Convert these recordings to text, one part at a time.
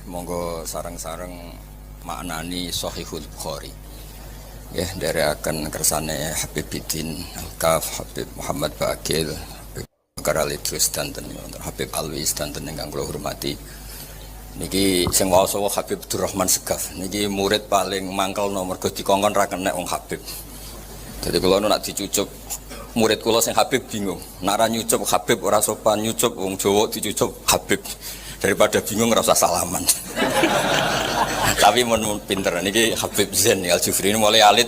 Monggo sareng-sareng maknani Shahihul Bukhari. Dari akan kersane Habib Bidin Al-Kaf, Habib Muhammad Bakil, Habib Bakar Al-Idrus dan Habib Alwis dan ingkang kula hormati. Niki sing waos Habib Abdurrahman Segaf. Niki murid paling mangkel nomor mergo dikongkon ra kenek wong Habib. Jadi kula nak dicucuk murid kula sing Habib bingung. Nak ra nyucup Habib ora sopan, nyucup wong Jawa dicucup Habib. Daripada bingung ora usah salaman. Tapi mun pinter niki Habib Zain Al-Jufri ini mulai alit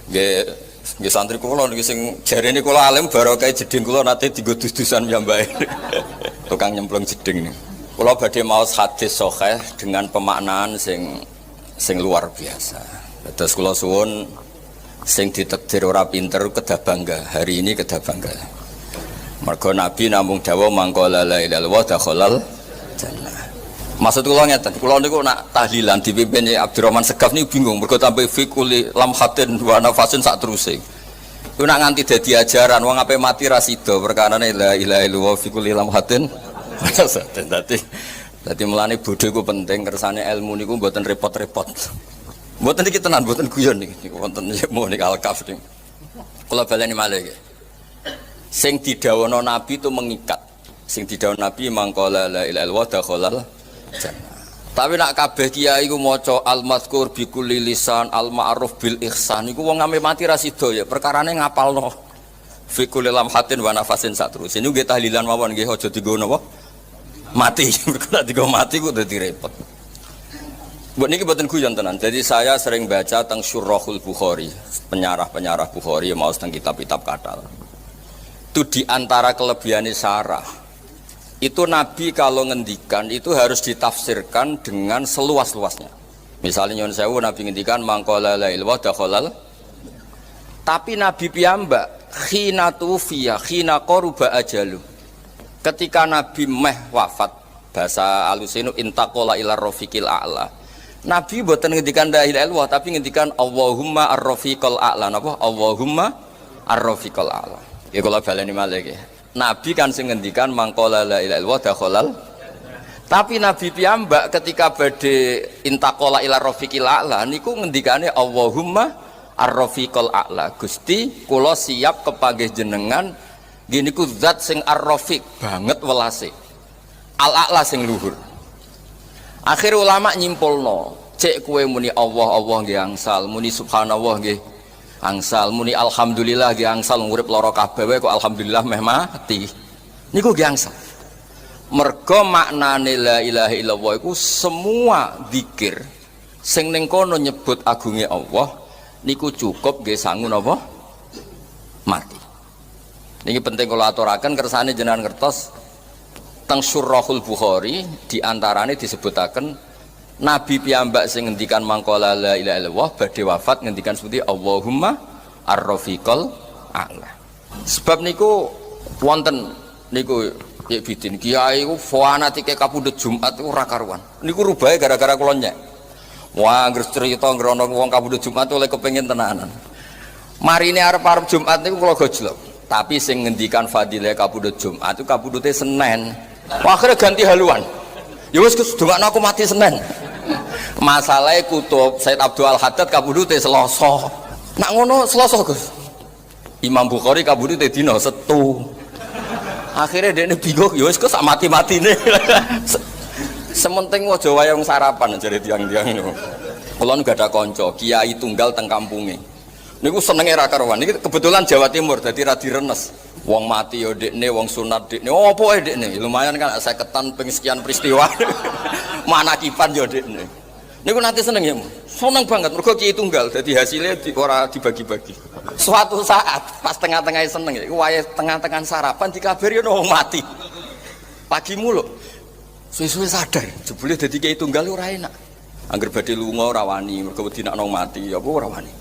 nggih santri kula niki sing jarene kula alim barokah jeding kula nate dienggo dus-dusan piyambake. Tukang nyemplung jeding niku. Kula badhe maos hadis sahih dengan pemaknaan sing luar biasa. Terus kula suwun sing ditakdir ora pinter kedah bangga. Hari ini kedah bangga. Mergo Nabi namung dawuh mangko la ilaha illallah dakhalal jannah. Maksud kula ngeten, kula niku nak tahlilan dipimpin Abdurrahman Segaf niku bingung mergo tambe fikuli lamhatin wa nafasin sak teruse. Ku nak nganti dadi ajaran wong ape mati ra sida perkarane la ilaha illallah fikuli lamhatin. Dadi mulane bodho iku penting kersane ilmu niku mboten repot-repot. Mboten iki tenan, mboten guyon niki wonten ilmu niki Al-Kaf niku. Kula baleni malih nggih. Sing didhawuhna Nabi itu mengikat. Sing didhawuh Nabi mangqala la ilaha illallah dakhalal jannah. Tapi nak kabeh kiai iku maca al-mazkur bi kulli lisan al-ma'ruf bil ihsan iku wong ame mati ra sida ya perkarane ngapalno fi kulli lamhatin wa nafasin satrus. Ini nggih tahlilan mawon nggih aja dienggo napa mati. Mergo nek dienggo mati ku dadi repot. Mbok niki mboten guyon tenan. Jadi saya sering baca teng Syurahul Bukhari, penyarah-penyarah Bukhari mau teng kitab-kitab katal. Itu diantara kelebihannya sarah. Itu Nabi kalau ngendikan itu harus ditafsirkan dengan seluas-luasnya. Misalnya nyon sewu Nabi ngendikan mangqala la ilaha dakhalal. Tapi Nabi piyambak khina tufiya khina qaruba ajalu. Ketika Nabi meh wafat, bahasa alusinu intaqala ila rafiqil a'la. Nabi mboten ngendikan la ilaha illallah tapi ngendikan Allahumma ar-rafiqal a'la. Napa? Allahumma ar-rafiqal a'la. Ya kula baleni malih nggih. Nabi kan sing ngendikan mangqala la ilaha illallah dakhalal. Tapi Nabi piyambak ketika badhe intaqala ila rafiqil a'la niku ngendikane Allahumma ar-rafiqal a'la. Gusti kula siap kepanggih jenengan nggih niku zat sing ar-rafiq banget welase. Al-a'la sing luhur. Akhir ulama nyimpulno, cek kowe muni Allah nggih angsal, muni subhanallah nggih angsal, muni alhamdulillah nggih angsal urip lara kabeh kok alhamdulillah meh mati. Niku nggih angsal. Mergo maknane la ilaha illallah iku semua zikir sing ning kono nyebut agunge Allah niku cukup nggih sangu napa? Mati. Niki penting kula aturaken kersane jenengan ngertos teng Syurahul Bukhari diantarane disebutaken Nabi piyambak sing ngendikan mangqala la ilaha illallah badhe wafat ngendikan seperti Allahumma ar-rafiqal a'la. Sebab niku wonten niku ya bidin kiai ku fanatike kapundhut Jumat iku ora karuan. Niku rubahe gara-gara kula nyek. Wah, anggere cerita ngrono wong kapundhut Jumat oleh kepengin tenanan. Marine arep-arep Jumat niku kula gojlok. Tapi sing ngendikan fadilah kapundhut Jumat itu kapundhute Senin. Wah, akhirnya ganti haluan. Ya wis kedungakno aku mati Senin. Masalahnya kutub Said Abdul Al-Haddad kabudute Selasa. Nak ngono Selasa Gus. Imam Bukhari kabudute dina Setu. Akhirnya dekne bingung, ya wis kok sak mati-matine. Sementing aja wayang sarapan jare tiang-tiang niku. Kula nu gak ada kanca, kiai tunggal teng kampunge. Niku senenge ra karuan. Niki kebetulan Jawa Timur dadi ra direnes. Wong mati ya dekne, wong sunat dekne. Oh apa ae dekne? Lumayan kan 50-an ping sekian peristiwa. Manakipan ya dekne. Niku nanti seneng ya. Seneng banget mergo kiai tunggal dadi hasilnya ora dibagi-bagi. Suatu saat pas tengah-tengah seneng iku wae tengah-tengah sarapan dikabari ono wong mati. Pagi mulu. Suwe-suwe sadar jebule dadi kiai tunggal ora enak. Angger badhe lunga ora wani mergo wedi nek nang mati ya apa ora wani.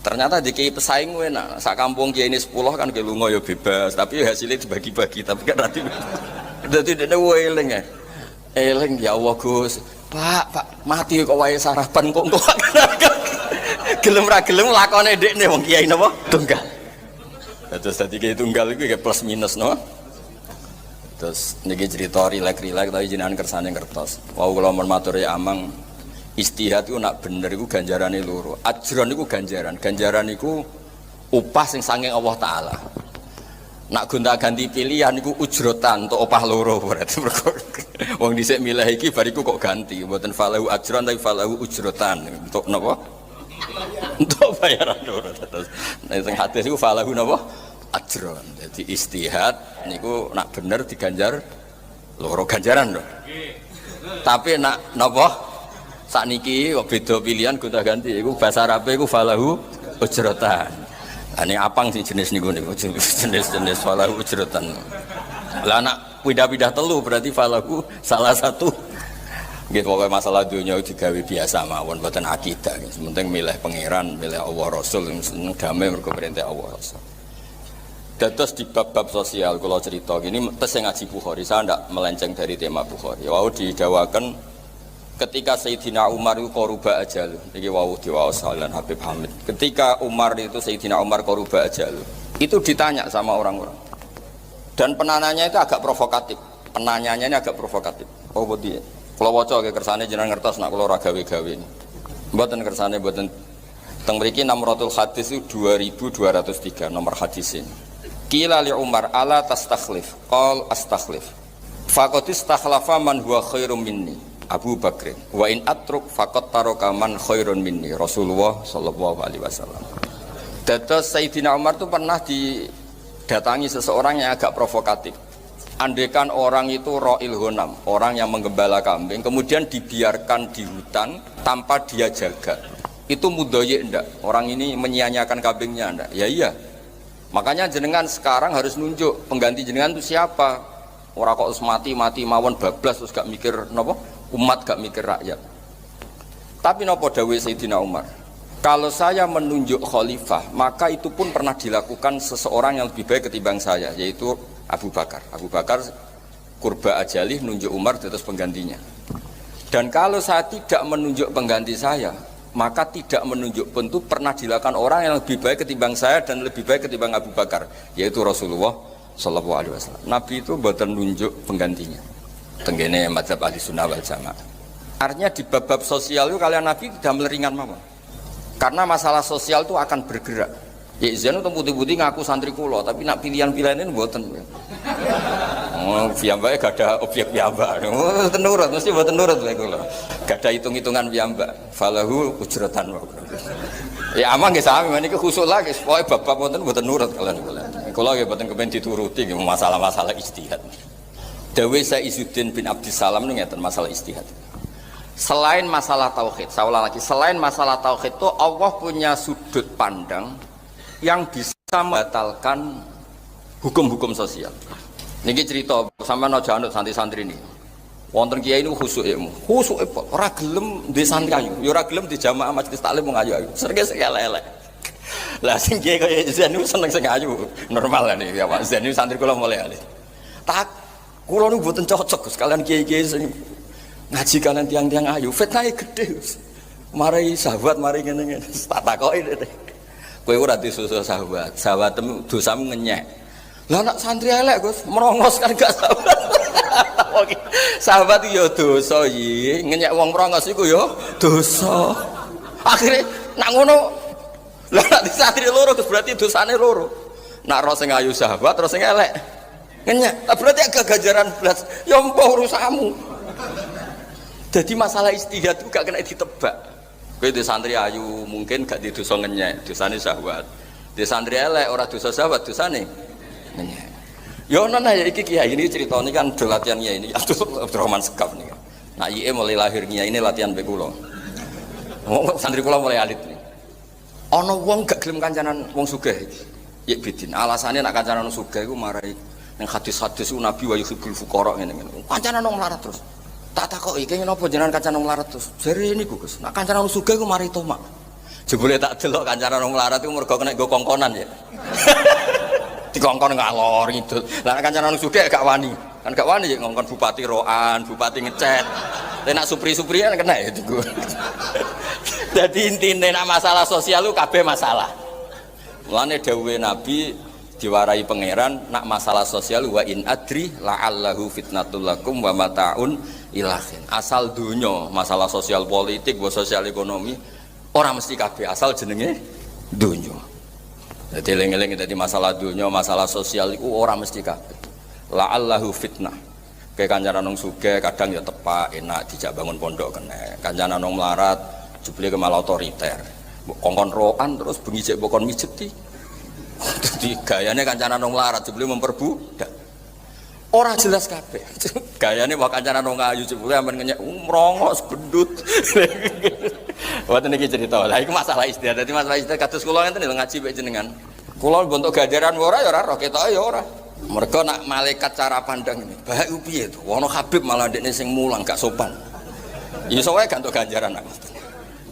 Ternyata di kiai pesaing enak, sak kampung kiai ini 10 kan kiai lunga ya bebas, tapi ya hasilnya dibagi-bagi, tapi kan nanti dene eling ya. Eling ya Allah Gus. Pak, mati kok wae sarapan kok gelem ra gelem lakone dekne wong kiai napa? Tunggal. Terus dadi kiai tunggal iku plus minus no. Terus niki cerita rilek-rilek tapi jenengan kersane ngertos. Wau kula mun maturi amang istihad iku nak bener iku ganjarane loro. Ajron iku ganjaran. Ganjaran iku upah sing saking Allah taala. Nak gonta-ganti pilihan iku ujrotan untuk opah loro berarti mergo wong dhisik milih iki bariku kok ganti mboten falahu ajron tapi falahu ujrotan untuk napa? Untuk bayaran loro. Terus nek sing hadis iku falahu napa? Ajron. Jadi istihad niku nak bener diganjar loro ganjaran lho. Tapi nak napa? Sakniki kok beda pilihan gonta-ganti iku bahasa Arabe iku falahu ujrotan. Ini apang sih jenis niku jenis falahu ujrotan. Lah nak pindah-pindah telu berarti falahu salah satu. Gitu pokoknya masalah dunia digawe biasa mawon mboten akidah. Penting milih pangeran, milih Allah Rasul damai mergo perintah Allah Rasul. Dados di bab-bab sosial kalau cerita gini tes ngaji Bukhari saya ndak melenceng dari tema Bukhari. Wau didawakan ketika Sayyidina Umar itu koruba ajal, ini wau diwaos Halan Habib Hamid. Ketika Umar itu Sayyidina Umar koruba ajal, itu ditanya sama orang-orang. Dan penanyanya itu agak provokatif. Penanyanya ini agak provokatif. Oh bodi, kalau waca ke kersane jenengan ngertos nak kalau gawe-gawe ini. Mboten kersane mboten. Teng mriki Namratul Hadis itu 2203 nomor hadis ini. Qila li Umar ala tastakhlif, qal astakhlif. Faqad istakhlafa man huwa khairum minni. Abu Bakrin wa in atruk faqat taraka man khairun minni Rasulullah sallallahu alaihi wasallam. Dados Sayyidina Umar itu pernah didatangi seseorang yang agak provokatif. Andaikan orang itu ra'il ghanam, orang yang menggembala kambing kemudian dibiarkan di hutan tanpa dia jaga. Itu mudhoye ndak? Orang ini menyia-nyiakan kambingnya ndak? Ya iya. Makanya jenengan sekarang harus nunjuk pengganti jenengan itu siapa. Ora kok mati mawon bablas terus gak mikir napa? Umat gak mikir rakyat. Tapi nopo dawuh Sayyidina Umar, kalau saya menunjuk khalifah maka itu pun pernah dilakukan seseorang yang lebih baik ketimbang saya, yaitu Abu Bakar. Abu Bakar kurba ajalih nunjuk Umar terus penggantinya. Dan kalau saya tidak menunjuk pengganti saya, maka tidak menunjuk pun itu pernah dilakukan orang yang lebih baik ketimbang saya dan lebih baik ketimbang Abu Bakar, yaitu Rasulullah sallallahu alaihi wasallam. Nabi itu mboten nunjuk penggantinya. Tenggene mazhab ahli sunnah wal jamaah. Artinya di bab-bab sosial itu kalian Nabi tidak meleringan mawon. Karena masalah sosial itu akan bergerak. Ya izin itu putih-putih ngaku santri kula, tapi nak pilihan-pilihan ini mboten. Oh, piyambake gak ada objek piyambak. Oh, tenurut mesti mboten nurut lek kula. Gak ada hitung-hitungan piyambak. Falahu ujratan wa. Ya aman nggih sami meniki khusuk lagi, pokoke bab-bab wonten mboten nurut kalian. Kula nggih mboten kepen dituruti masalah-masalah ijtihad. Dawe Izzuddin bin Abdissalam ini ngeten masalah istihad. Selain masalah tauhid, saya ulang lagi, selain masalah tauhid itu Allah punya sudut pandang yang bisa membatalkan hukum-hukum sosial. Niki cerita sama nojo anut santri-santri ini. Wonten kiai ini khusuk ilmu, khusuk apa? Ora gelem di santri ayu, ya ora gelem di jamaah majelis taklim wong ayu-ayu. Serge elek-elek. Lah sing kiai kaya Zain niku seneng sing ayu, normal lah nih ya Pak. Zain niku santri kula mulai alih. Tak kulo nu mboten cocok sekalian kiai-kiai sing ngaji kalian tiang-tiang ayu, fitnahe gede. Marai sahabat, mari ngene-ngene. Tak takoki deh. Kowe ora disusul sahabat, sahabatmu dosamu ngenyek. Lah nak santri elek Gus, merongos kan gak sahabat. Oke. Sahabat yo dosa iki, ngenyek wong merongos iku yo dosa. Akhire nak ngono lah nak santri loro Gus berarti dosane loro. Nak ro sing ayu sahabat, terus sing elek ngenyek, berarti agak ganjaran belas. Ya mbah urusamu. Jadi masalah istihad itu gak kena ditebak. Kowe di santri ayu mungkin gak di dosa ngenyek, dosane syahwat. Di santri elek ora dosa syahwat, dosane ngenyek. Ya ono ya iki kiai ini ceritane kan do latihan kiai ini Abdurrahman Sekap nih. Nah, IE mulai lahirnya ini latihan be kula. Santri kula mulai alit nih. Ono wong gak gelem kancanan wong sugih. Ya bidin. Alasannya nak kancanan wong sugih iku marai yang hadis-hadis Nabi wa yuhibbul fuqara ngene-ngene. Kancanan wong melarat terus. Tak takoki kene napa jenengan kancanan wong melarat terus. Jare niku Gus, nek kancanan wong sugih ku mari tomak. Jebule tak delok kancanan wong melarat iku mergo kena nggo kongkonan ya. Dikongkon ngalor ngidul. Lah nek kancanan wong sugih gak wani. Kan gak wani ya ngongkon bupati roan, bupati ngecet. Tapi nak supri-supri kan kena ya itu. Jadi intine nek masalah sosial lu kabeh masalah. Mulane dawuhe Nabi diwarai pangeran nak masalah sosial wa in adri la'allahu fitnatul lakum wa mataun ilahin. Asal dunya masalah sosial politik wa sosial ekonomi ora mesti kabeh asal jenenge dunya. Dadi eling-eling dadi masalah dunya masalah sosial iku ora mesti kabeh. La'allahu fitnah. Kayak kancanan wong sugih kadang ya tepak enak dijak bangun pondok kena. Kancanan wong melarat jebule ke malah otoriter. Kongkon roan terus bengi jek bokon mijeti. Jadi gayanya kancanan wong larat jebule memperbudak. Ora jelas kabeh. Gayane wae kancanan wong ayu jebule amen ngenyek mrongos gendut. Wonten iki cerita. Lah iku masalah istiadat. Dadi masalah istiadat kados kula ngenten lho ngaji mek jenengan. Kula bentuk ganjaran ora ya ora roh ketoke ya ora. Mergo nak malaikat cara pandang ini. Bae ku piye to? Wono Habib malah ndekne sing mulang gak sopan. Iso wae gak entuk ganjaran aku.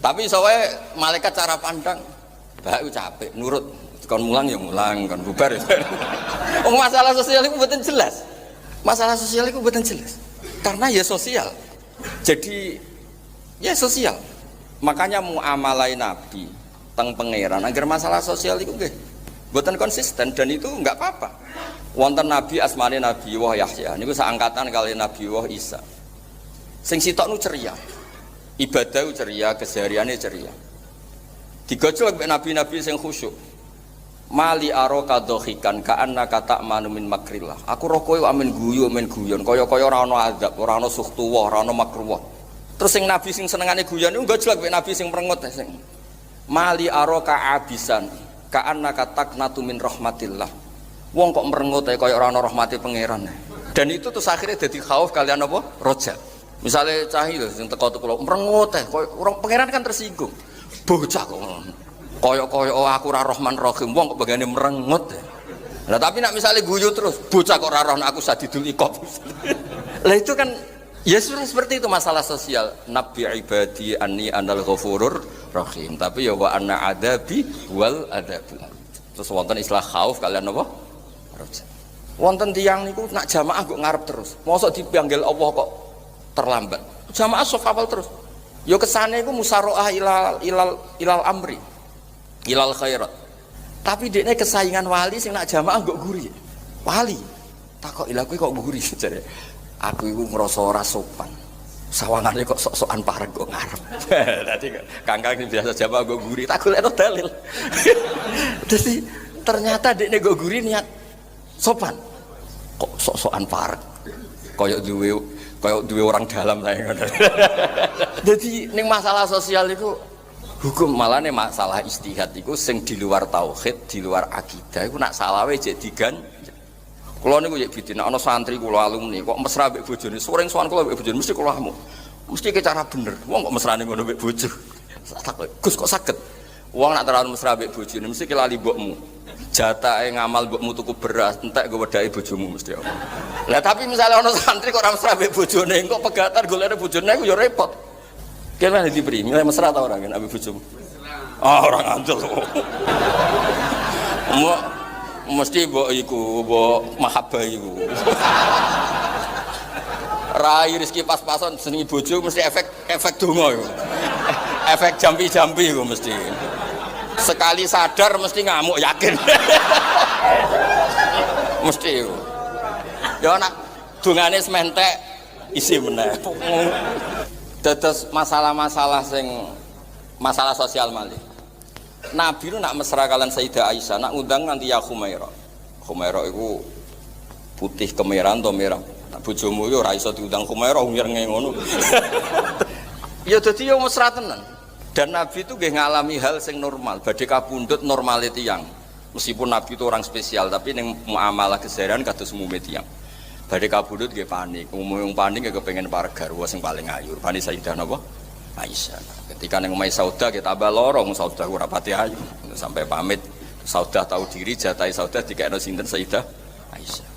Tapi iso wae malaikat cara pandang. Bae ku capek nurut. Kon mulang ya mulang, kon bubar ya. Oh, masalah sosial itu mboten jelas. Masalah sosial itu mboten jelas. Karena ya sosial. Jadi ya sosial. Makanya muamalai Nabi teng pangeran agar masalah sosial itu nggih mboten konsisten dan itu enggak apa-apa. Wonten Nabi asmane Nabi Wah Yahya niku seangkatan kali Nabi Wah Isa. Sing sitok nu ceria. Ibadah ceria, kesehariane ceria. Digojlok mek nabi-nabi sing khusyuk. Mali aro kadhohikan ka'anna ta'manu min makrillah. Aku roh kowe amen guyu amen guyon kaya-kaya ora ana azab, ora ana suhtuwah, ora ana makruwah. Terus sing nabi sing senengane guyon niku gojlok mek nabi sing merengut sing. Mali aro ka'abisan ka'anna taqnatu min rahmatillah. Wong kok merengut kaya ora ana rahmate pangeran. Dan itu terus akhirnya dadi khauf kalian apa? Roja. Misale cahi lho sing teko-teko merengut kaya orang pangeran kan tersinggung. Bocah kok koyok-koyok aku ora Rahman Rahim wong kok bagane merengut. Lah tapi nak misalnya guyu terus bocah kok ora roh aku sadidul iqab. Lah itu kan ya sudah seperti itu masalah sosial. Nabi ibadi anni anal ghafurur rahim. Tapi ya wa anna adabi wal adabul. Terus wonten istilah khauf kalian apa? Roja. Wonten tiyang niku nak jamaah kok ngarep terus. Mosok dipanggil Allah kok terlambat. Jamaah saf awal terus. Ya kesane iku musyaroah ilal amri. Ilal khairat. Tapi dekne kesaingan wali sing nak jamaah kok guri. Wali. Takok ilal kowe kok guri jare. Aku iku ngrasa ora sopan. Sawangane kok sok-sokan parek kok ngarep. Dadi kangkang sing biasa jamaah kok guri, tak golekno dalil. Dadi ternyata dekne kok guri niat sopan. Kok sok-sokan parek. Kaya duwe orang dalam saya ngono. Dadi ning masalah sosial itu hukum malah nih masalah istihad itu sing di luar tauhid, di luar akidah itu nak salah wae jadi gan. Kulo niku ya bidina ana santri kulo alumni kok mesra mbek bojone, sering sowan kulo mbek bojone mesti kulo hamu. Mesti ke cara bener. Wong kok mesrane ngono mbek bojo. Tak Gus kok saged. Wong nak terlalu mesra mbek bojone mesti ke lali mbokmu. Jatahe ngamal mbokmu tuku beras, entek go wedake bojomu mesti apa. Lah tapi misalnya ana santri kok ora mesra mbek bojone, kok pegatan golekne bojone iku ya repot. Kira-kira diberi, milih mesra tau orang kan, abi bojomu? Ah orang ngandel. Mesti mbok iku, mbok mahabbah iku. Rai rezeki pas-pasan senengi bojo mesti efek donga iku. Efek jampi-jampi iku mesti. Sekali sadar mesti ngamuk yakin. Mesti iku. Ya nak dongane sementek isi meneh. Dados masalah-masalah sing masalah sosial malih. Nabi lu nak mesra kalian Sayyidah Aisyah, nak ngundang nanti ya Khumairah. Khumairah itu putih kemerahan atau merah. Nak bojomu itu ora iso diundang Khumairah ngirenge ngono. Ya dadi yo mesra tenan. Dan Nabi itu nggih ngalami hal sing normal, badhe kapundhut normale tiyang. Meskipun Nabi itu orang spesial, tapi ning muamalah keseharian kados umume tiyang. Badhe kabudut nggih panik, umum panik nggih kepengin parek garwa sing paling ayu. Rupane Sayyidah napa? Aisyah. Ketika ning omahe Saudah nggih tambah lorong Saudah ora pati ayu. Sampai pamit Saudah tahu diri jatahe Saudah dikekno sinten Sayyidah Aisyah.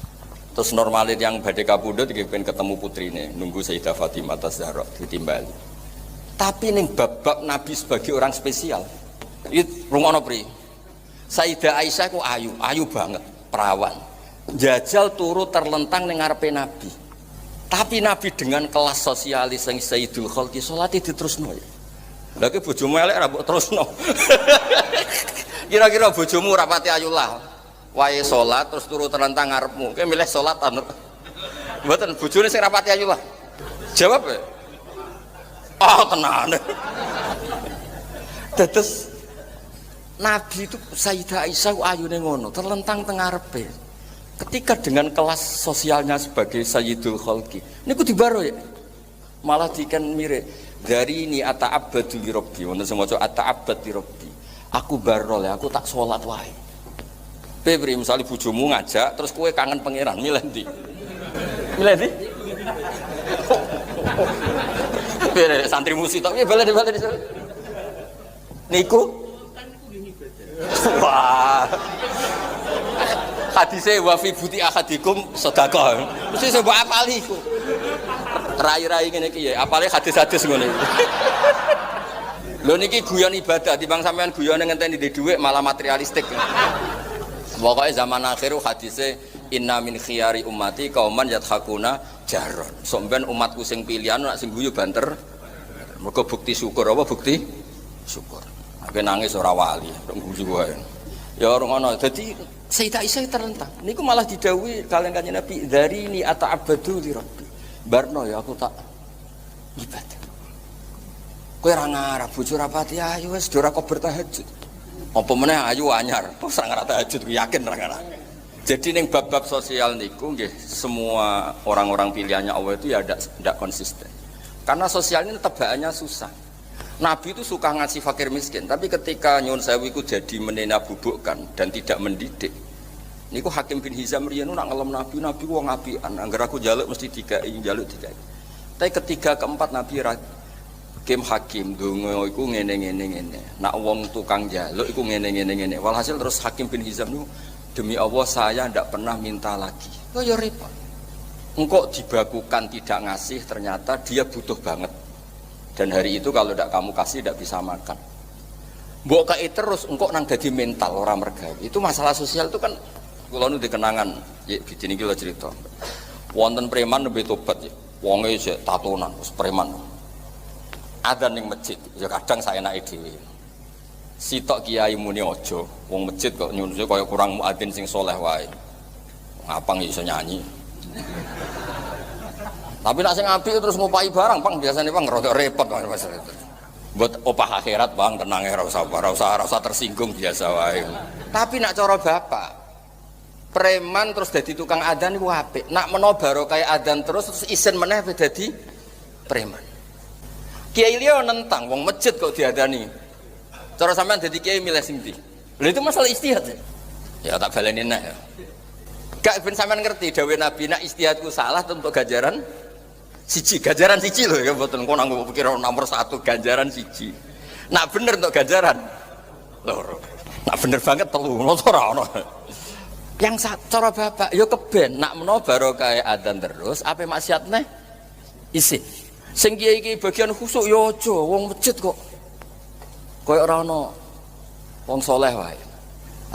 Terus normalit yang badhe kabudut nggih pengen ketemu putrine, nunggu Sayyidah Fatimah Az-Zahra ditimbali. Tapi ning bab Nabi sebagai orang spesial. Iki rungono pri. Sayyidah Aisyah ku ayu banget, perawan. Jajal turu terlentang ning ngarepe Nabi. Tapi Nabi dengan kelas sosialis yang Sayyidul Khalqi salate diterusno ya. Lah ki bojomu elek ora mbok terusno. Kira-kira bojomu ora pati ayu lah. wae salat terus turu terlentang ngarepmu. Kowe milih salat ta? Mboten bojone sing rapati ayu lah. Jawab ya. Oh tenan. Terus Nabi itu Sayyidah Aisyah ayune ngono, terlentang teng ngarepe. Ketika dengan kelas sosialnya sebagai Sayyidul Khalqi, niku dibaro ya. Malah diken mire dari ini ata'abbadu li rabbi, wonten sing maca ata'abbad li rabbi. Aku baro le, aku tak salat wae. Pebri misale bojomu ngajak terus kowe kangen pangeran, milih ndi? Milih ndi? Bere santri musik tok piye balen niku. Wah. Hadise wa fi buti ahadikum sedekah. Mesti saya mbok apali iku. Rai-rai ngene iki ya, apale hadis-hadis ngono iki. Lho niki guyon ibadah timbang sampean guyone ngenteni ndek dhuwit malah materialistik. Pokoke zaman akhir hadise inna min khiyari ummati qauman yathakuna jaron. Sok ben umatku sing pilihan nek sing guyu banter. Mergo bukti syukur apa bukti syukur. Aku nangis ora wali, guyu wae. Ya ora ngono. Dadi Sayyidah Aisyah terlentang. Niku malah didhawuhi kalian Kanjeng Nabi, "Dari ni ata'abbadu li rabbi." Barno ya aku tak ibadah. Kowe ora ngarep bojo rapati ayu wis ora kok bertahajud. Apa meneh ayu anyar, wis ora ngarep tahajud yakin ora ngarep. Jadi ning bab-bab sosial niku nggih semua orang-orang pilihannya Allah itu ya ndak konsisten. Karena sosial ini tebakannya susah. Nabi itu suka ngasih fakir miskin, tapi ketika nyuwun sewu iku jadi menenabubukkan dan tidak mendidik. Niku Hakim bin Hizam riyen nak ngelem Nabi wong apian, angger aku njaluk mesti dikai, njaluk dikai. Tapi ketiga keempat Nabi Hakim donga iku ngene. Nak wong tukang njaluk iku ngene. Walhasil terus Hakim bin Hizam niku demi Allah saya ndak pernah minta lagi. Oh ya repot. Engkau dibakukan tidak ngasih ternyata dia butuh banget. Dan hari itu kalau tidak kamu kasih tidak bisa makan. Mbok kae terus engkau nang dadi mental orang mergawe. Itu masalah sosial itu kan kula nu dikenangan. Ya bidin iki lho cerita. Wonten preman nembe tobat ya. Wonge sik tatonan wis preman. Adzan ning masjid ya kadang saenake dhewe. Sitok kiai muni aja, wong masjid kok nyuwun kaya kurang muadzin sing saleh wae. Ngapang iso nyanyi. Tapi nak sing apik terus ngupahi barang, Bang, biasane Bang rada repot masalah itu. Buat opah akhirat, Bang, tenang ya, ora usah tersinggung biasa wae. Tapi nak cara bapak, preman terus dadi tukang adzan iku apik. Nak menawa barokah adzan terus isin meneh dadi preman. Kiai liya nentang wong masjid kok diadani. Cara sampean dadi kiai milih sing ndi? Lha itu masalah istihad. Ya tak baleni nek ya. Gak ben sampean ngerti dawuh Nabi nak istihadku salah untuk ganjaran ganjaran siji lho ya mboten kok nang pikir nomor 1 ganjaran siji. Nak bener untuk ganjaran loro. Nak bener banget telu ora ono. Yang cara bapak yo keben nak menawa barokah adzan terus ape maksiat neh isin. Sing kiai-kiai bagian khusuk yo aja wong masjid kok koyo ora ono wong saleh wae.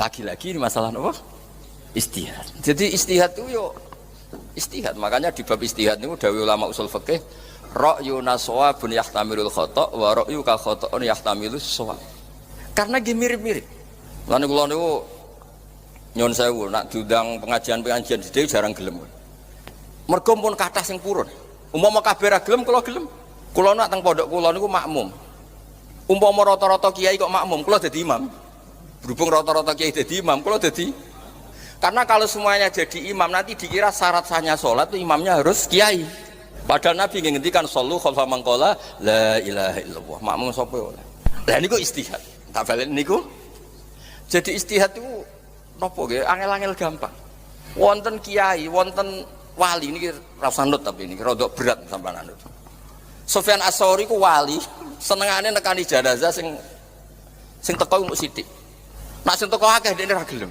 Lagi-lagi ini masalah apa? Istihad. Jadi istihad itu yo istihad. Makanya di bab istihad niku dawuh ulama usul fikih, ra'yuna shawabun yahtamilul khata' wa ra'yuka khata'un yahtamilus shawab. Karena nggih mirip-mirip. Lan kula niku nyuwun sewu nak diundang pengajian-pengajian dhewe jarang gelem. Mergo pun kathah sing purun. Umpama kabeh ra gelem kula gelem. Kula nak teng pondok kula niku makmum. Umpama rata-rata kiai kok makmum, kula dadi imam. Berhubung rata-rata kiai dadi imam, kula dadi. Karena kalau semuanya jadi imam nanti dikira syarat sahnya sholat itu imamnya harus kiai. Padahal Nabi ngendikan sallu khalfa man qala la ilaha illallah. Makmum sapa oleh. Lah niku istihad. Tak balen niku. Jadi istihad itu napa nggih angel-angel gampang. Wonten kiai, wonten wali niki ra usah nut tapi niki rada berat sampean anut. Sufyan As-Tsauri ku wali, senengane nekani jenazah sing teko mung sithik. Nek sing teko akeh dekne ra gelem.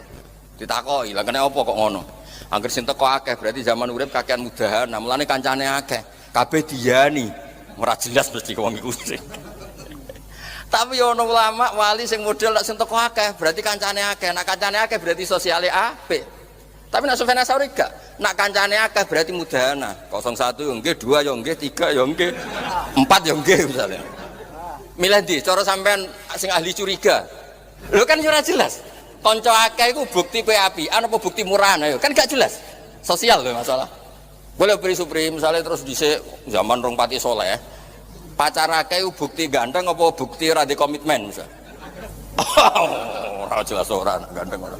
Ditakoki, lha kene apa kok ngono? Angger sing teko akeh berarti zaman urip kakean mudahan, mulane kancane akeh, kabeh diyani. Ora jelas mesti wong iku. Tapi ono ulama wali sing model lek sing teko akeh berarti kancane akeh, nek kancane akeh berarti sosiale apik. Tapi nek Sufyan Ats-Tsauri gak, nek kancane akeh berarti mudahana. 01 yo nggih, 2 yo nggih, 3 yo nggih, 4 yo nggih misalnya. Milih ndi? Cara sampean sing ahli curiga. Lho kan ora jelas. Kanca akeh iku bukti kowe apian apa bukti murahan ayo. Kan gak jelas. Sosial lho masalah. Boleh supri misalnya terus dhisik zaman rong pati soleh. Pacar akeh iku bukti ganteng apa bukti ora di komitmen misal. Ora jelas ora ganteng ora.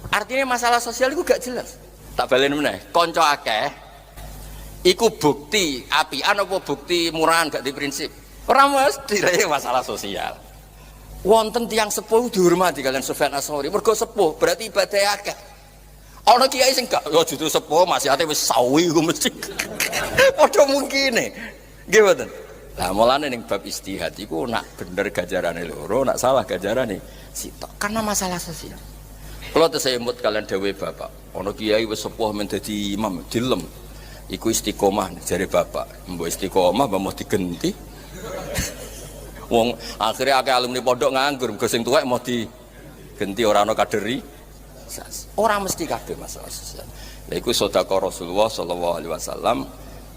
Artinya masalah sosial itu gak jelas. Tak balen meneh. Kanca akeh iku bukti apian apa bukti murahan gak di prinsip. Ora mesti masalah sosial. Wonten tiyang sepuh dihormati kalian Sufyan Ats-Tsauri. Mergo sepuh berarti ibadah akeh. Ana kiai sing gak yo justru sepuh masih ate wis sawi ku mesti. Padha mungkine. Nggih mboten. Lah mulane ning bab istihad iku nak bener ganjarane loro, nak salah ganjarane sitok. Karena masalah sosial. Kalau tersebut kalian dawe bapak, ono kiai wis sepuh men dadi imam dilem, iku istiqomah jare bapak, mbok istiqomah mbok mau digenti. Wong akhirnya akeh alumni pondok nganggur, mergo sing tuwek mau digenti ora ono kaderi. Ora mesti kabeh masalah sosial. Lha iku sedekah Rasulullah sallallahu alaihi wasallam,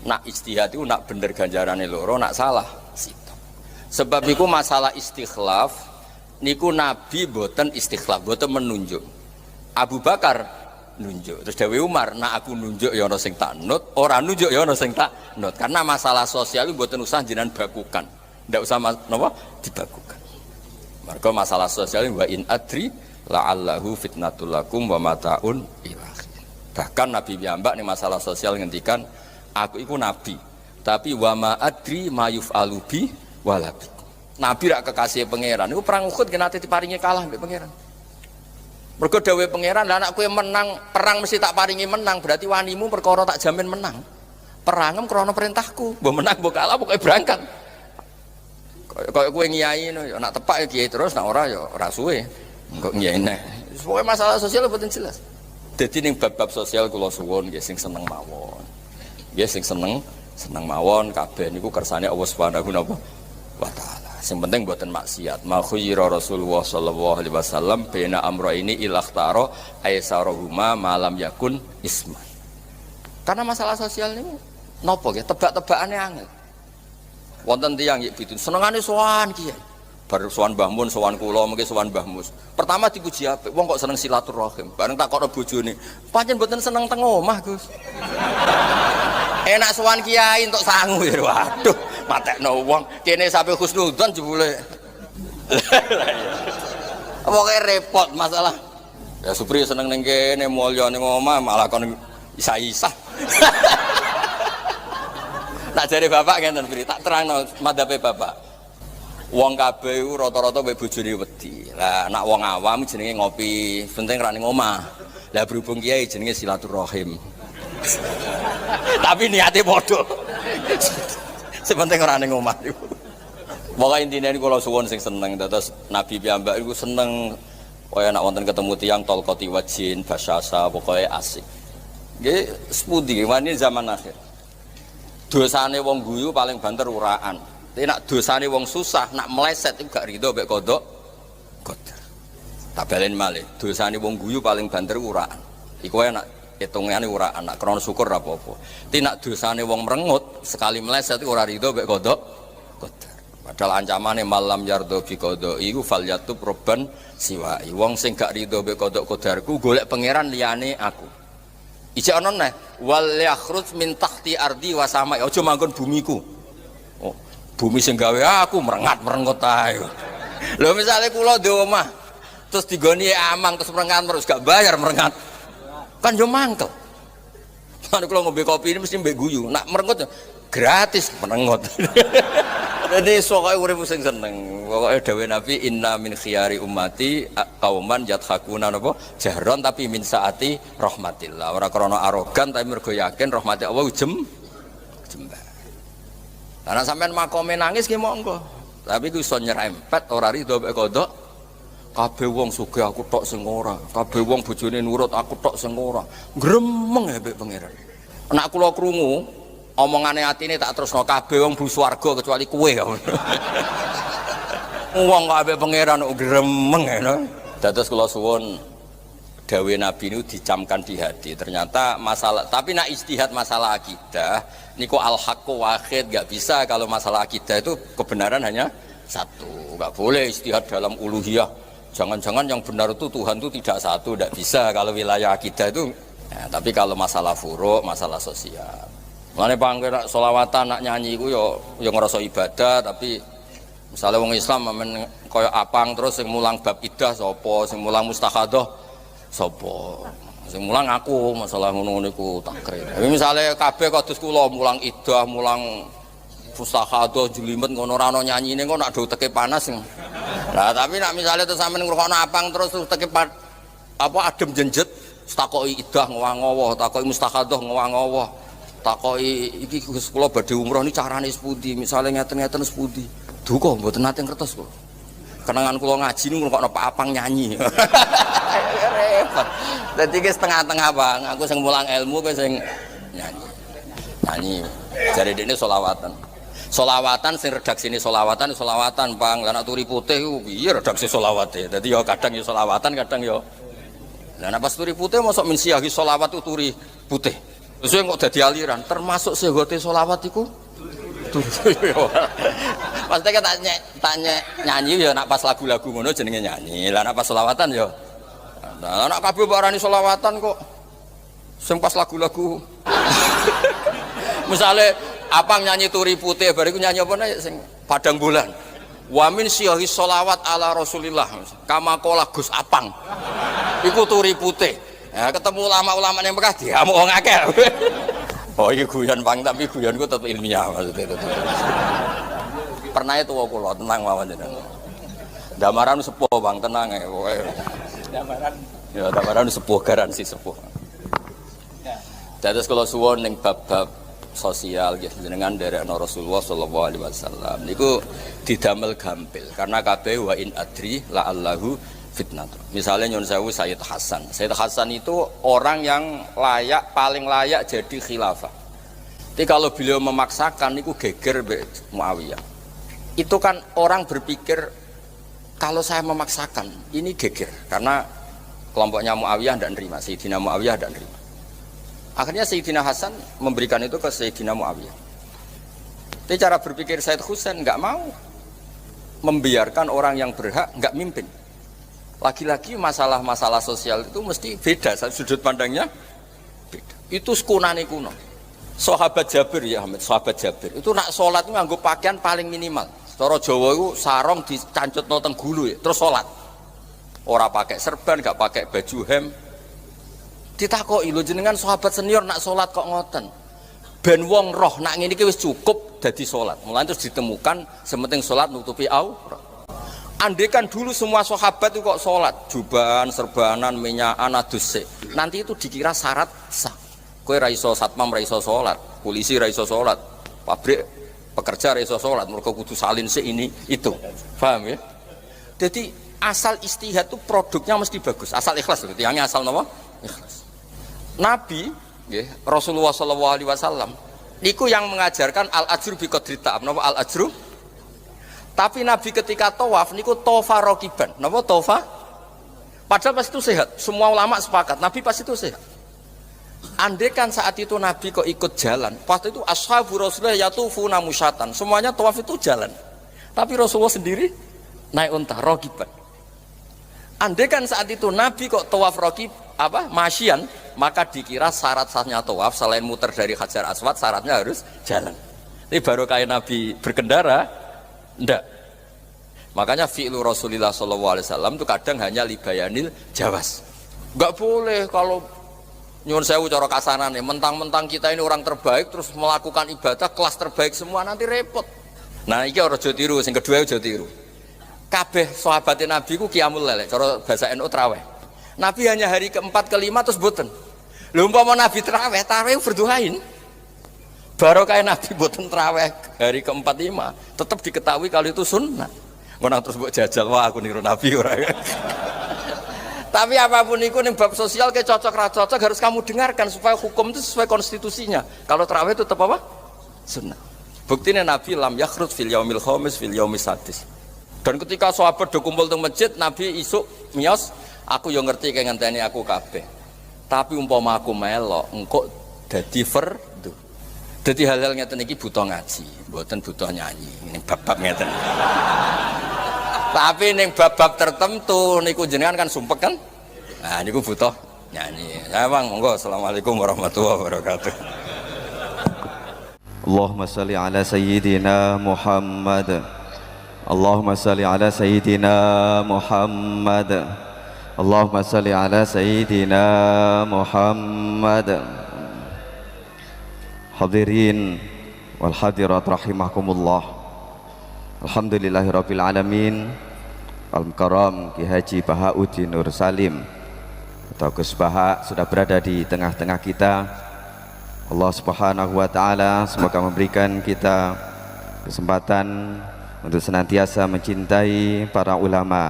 nak ijtihad iku nak bener ganjarane loro, nak salah sitok. Sebab iku masalah istikhlaf niku Nabi boten istikhlaf, boten menunjuk. Abu Bakar nunjuk, terus Dewi Umar, nak aku nunjuk ya ono sing tak nut, orang nunjuk ya ono sing tak nut. Karena masalah sosial itu buatan usah jenengan bakukan, ndak usah napa dibakukan. Mergo masalah sosial wa in adri la'allahu fitnatul lakum wa mataun ilah. Bahkan Nabi piyambak nih masalah sosial ngendikan, aku iku nabi, tapi wa ma adri ma yuf'alu bi wala bi. Nabi rak kekasih pangeran, iku perang Uhud kena diparingi kalah mbek pangeran. Mergo dawuhe pangeran, lah anak kowe menang, perang mesti tak paringi menang, berarti wanimu perkara tak jamin menang. Perangem krana perintahku, mbok menang mbok kalah pokoke berangkat. Kaya kowe ngiyai no, ya nak tepak ya kiai terus, nak ora ya ora suwe. Engko ngiyai neh. Pokoke masalah sosial boten jelas. Dadi ning bab-bab sosial kula suwun nggih sing seneng mawon. Nggih sing seneng mawon kabeh niku kersane Allah Subhanahu wa taala. Sing penting mboten maksiat. Ma khuyira Rasulullah sallallahu alaihi wasallam baina amra ini ilakhtaro aisarahuma malam yakun isma. Karena masalah sosial niku napa nggih tebak-tebakane angel. Wonten tiyang nggih pitun senengane sowan kiai. Bar sowan Mbah Mun, sowan kula mengke sowan Mbah Mus. Pertama dipuji apik, wong kok seneng silaturahim. Bareng takokno bojone, pancen mboten seneng teng omah, Gus. Enak sowan kiai entuk sangu ya. Waduh, matekno wong kene sampe husnudzon jebule. Pokoke repot masalah. Ya Supri seneng ning kene mulya ning omah malah kon isa-isa. Nak jare bapak ngenten Pri, tak terangno madhabe bapak. Wong kabeh iku rata-rata mbek bojone wedi. Lah nak wong awam jenenge ngopi, penting ra ning omah. Lah berhubung kiai jenenge silaturahim. Tapi niate padha. Sepenting ora ning omah niku. Pokoke intine niku kula suwun sing seneng dados Nabi piyambak iku seneng kaya nek wonten ketemu tiyang tolkoti wajin basyasa pokoke asik. Nggih sepundi wani zaman akhir. Dosane wong guyu paling banter uraan. Tapi nak dosane wong susah nak meleset iku gak rido mek kodok qadar. Tabelen malih dosane wong guyu paling banter uraan. Iku wae nak hitungane uraan, nak krana syukur ora apa-apa. Tapi nak dosane wong merengut sekali meleset ora rido mek kodok qadar. Padahal ancamane malam yardo bi qada iku falyatub robban siwai. Wong sing gak rido mek kodok qadarku golek pangeran liyane aku. Ijek ana neh wal yakhruj min tahti ardi wa samai. Aja manggon bumiku. Oh, bumi sing gawe aku merengat-merengut ae. Lho misale kula ndek omah terus digoni amang terus merengat terus gak bayar merengat. Kan yo mangkel. Kan kula ngombe kopi ini mesti mbek guyu. Nak merengut gratis merengut. Jadi pokoke urip sing seneng. Pokoke dawuh Nabi inna min khiyari ummati qauman yadhakuna napa jahron tapi min saati rahmatillah. Ora krana arogan tapi mergo yakin rahmati Allah jembar. Karena sampean makome nangis ki monggo. Tapi ku iso nyerempet ora rido mek kodok. Kabeh wong sugih aku tok sing ora. Kabeh wong bojone nurut aku tok sing ora. Gremeng ya mbek pangeran. Nek kula krungu omongane atine tak terusno kabeh wong bu swarga kecuali kowe. Wong kabeh pangeran gremeng ngono. Dados kula suwun dawuh Nabi niku dicamkan di hati. Ternyata masalah tapi nak ijtihad masalah akidah niku al-haqqu wahid, enggak bisa kalau masalah akidah itu kebenaran hanya satu. Enggak boleh ijtihad dalam uluhiyah. Jangan-jangan yang benar itu Tuhan itu tidak satu, tidak bisa kalau wilayah akidah itu. Ya, tapi kalau masalah furuk, masalah sosial. Mulane pangger selawatan nak nyanyi iku yo ngerasa ibadah, tapi misalnya wong Islam men kaya apang terus sing mulang bab idah sapa, sing mulang mustakhadah sapa. Sing mulang aku masalah ngono-ngono iku takrir. Tapi misalnya kabeh kados kula mulang idah, mulang mustakhadah jelimet ngono ora ana nyanyine kok nak do teke panas. Lah tapi nak misalnya terus sampean ngrungokno apang terus teke apa adem jenjet, takoki idah ngowah-ngowah, takoki mustakhadah ngowah-ngowah. Takoki iki Gus kula badhe umroh ni carane sepundi, misale ngeten-ngeten sepundi. Duka mboten nate ngertos kok. Kenangan kula ngaji niku ngrungokno Pak Apang nyanyi. Repot. Dadi ki setengah-tengah Bang, aku sing mulang ilmu kowe sing nyanyi. Nyanyi. Jare dekne selawatan. Selawatan sing redaksine selawatan Bang. Lah nek turi putih ku piye redaksi selawate. Dadi ya kadang ya selawatan, kadang ya. Lah nek pas turi putih mosok min siyahi selawat turi putih. Terus kok dadi aliran, termasuk segote selawat iku turi. Pasti kan tanya nyanyi ya nak pas lagu-lagu ngono jenenge nyanyi. Lah nak pas selawatan ya. Nah, nak kabeh barani selawatan kok sing pas lagu-lagu. Misale Apang nyanyi turi putih bariku nyanyi apa nek sing padang bulan. Wa min siyahi sholawat ala Rasulillah. Kama qala Gus Apang. Iku turi putih. Ya, ketemu ulama-ulama yang Mekah diamuk wong akeh. Oh iki guyon Bang, tapi guyonku tetep ilmiah maksudnya itu. Pernah itu kula tenang mawon jenengan. Damaran sepuh Bang, tenang ya pokoke. Damaran. Ya damaran sepuh garansi sepuh. Dados kula suwun ning bab-bab sosial jenengan nderekno Rasulullah sallallahu alaihi wasallam niku didamel gampil karena kabeh wa in adri la allahu fitnah. Misalnya nyun sewu Sayyid Hasan. Sayyid Hasan itu orang yang paling layak jadi khilafah. Jadi kalau beliau memaksakan niku geger Muawiyah. Itu kan orang berpikir kalau saya memaksakan ini geger karena kelompoknya Muawiyah tidak nerima, Sayyidina Muawiyah tidak nerima. Akhirnya Sayyidina Hasan memberikan itu ke Sayyidina Muawiyah. Tapi cara berpikir Sayyid Husain nggak mau membiarkan orang yang berhak nggak mimpin. Lagi-lagi masalah-masalah sosial itu mesti beda, sudut pandangnya beda. Itu sekunane kuno. Sahabat Jabir ya Ahmed, sahabat Jabir itu nak sholat itu nganggo pakaian paling minimal. Cara Jawa itu sarong dicancutno teng gulu ya, terus sholat. Ora pakai serban, nggak pakai baju hem. Ditakoki lho jenengan sahabat senior nak sholat kok ngoten. Ben wong roh nak ngene iki wis cukup dadi sholat. Mulane terus ditemukan sementing sholat nutupi aurat. Andaikan dulu semua sahabat itu kok sholat, jubahan, serbanan, minyakan, adus nanti itu dikira syarat sah. Kowe ra iso satpam ra iso sholat, polisi ra iso sholat, pabrik pekerja ra iso sholat, mergo kudu salin ini itu. Paham ya? Jadi asal istihad itu produknya mesti bagus, asal ikhlas loh. Tiangnya asal napa? Ikhlas. Nabi, Rasulullah sallallahu alaihi wasallam, niku yang mengajarkan al-ajru bi qadri ta'am. Napa al-ajru? Tapi Nabi ketika tawaf niku tofa rokiban. Napa tofa? Padahal pas itu sehat. Semua ulama sepakat. Nabi pas itu sehat. Andaikan saat itu Nabi kok ikut jalan, pas itu ashabu Rasulullah yatufuna musyatan. Semuanya tawaf itu jalan. Tapi Rasulullah sendiri naik unta rokiban. Andaikan saat itu Nabi kok tawaf masyian, maka dikira syarat sahnya tawaf selain muter dari Hajar Aswad syaratnya harus jalan. Ini baru kayak Nabi berkendara, ndak. Makanya fi'lu Rasulullah SAW itu kadang hanya libayanil jawas. Nggak boleh kalau nyuwun sewu cara kasanane mentang-mentang kita ini orang terbaik terus melakukan ibadah kelas terbaik semua nanti repot. Nah iki ora aja tiru, sing kedua aja tiru. Kabeh sahabat Nabi ku qiyamul lail, cara bahasa NU traweh. Nabi hanya hari keempat kelima terus boten. Lha umpama Nabi tarawih berdoain. Barokah Nabi boten tarawih hari keempat lima, tetap diketahui kalau itu sunnah. Ngono terus mbok jajal, wah aku niru Nabi ora. Tapi apapun itu ning bab sosial ke cocok ra cocok harus kamu dengarkan supaya hukum itu sesuai konstitusinya. Kalau tarawih itu tetap apa? Sunnah. Buktine Nabi lam yakhrut fil yaumil khamis fil yaumis sadis. Dan ketika sahabat do kumpul teng masjid, Nabi isuk miyos, aku yo ngerti kaya ngenteni aku kabeh. Tapi umpama aku melok, engko dadi fardu. Dadi hal-hal ngeten iki butuh ngaji, mboten butuh nyanyi. Ini bab-bab ngeten. Tapi ning bab-bab tertentu niku jenengan kan sumpek kan? Nah niku butuh nyanyi. Ya Bang, monggo. Assalamualaikum warahmatullahi wabarakatuh. Allahumma salli ala sayyidina Muhammad. Allahumma salli ala sayyidina Muhammad. Allahumma salli ala sayyidina Muhammad. Hadirin wal hadirat rahimakumullah. Alhamdulillahirabbil alamin. Al-Mukarram Ki Haji Bahauddin Nur Salim atau Gus Baha sudah berada di tengah-tengah kita. Allah Subhanahu wa taala semoga memberikan kita kesempatan untuk senantiasa mencintai para ulama,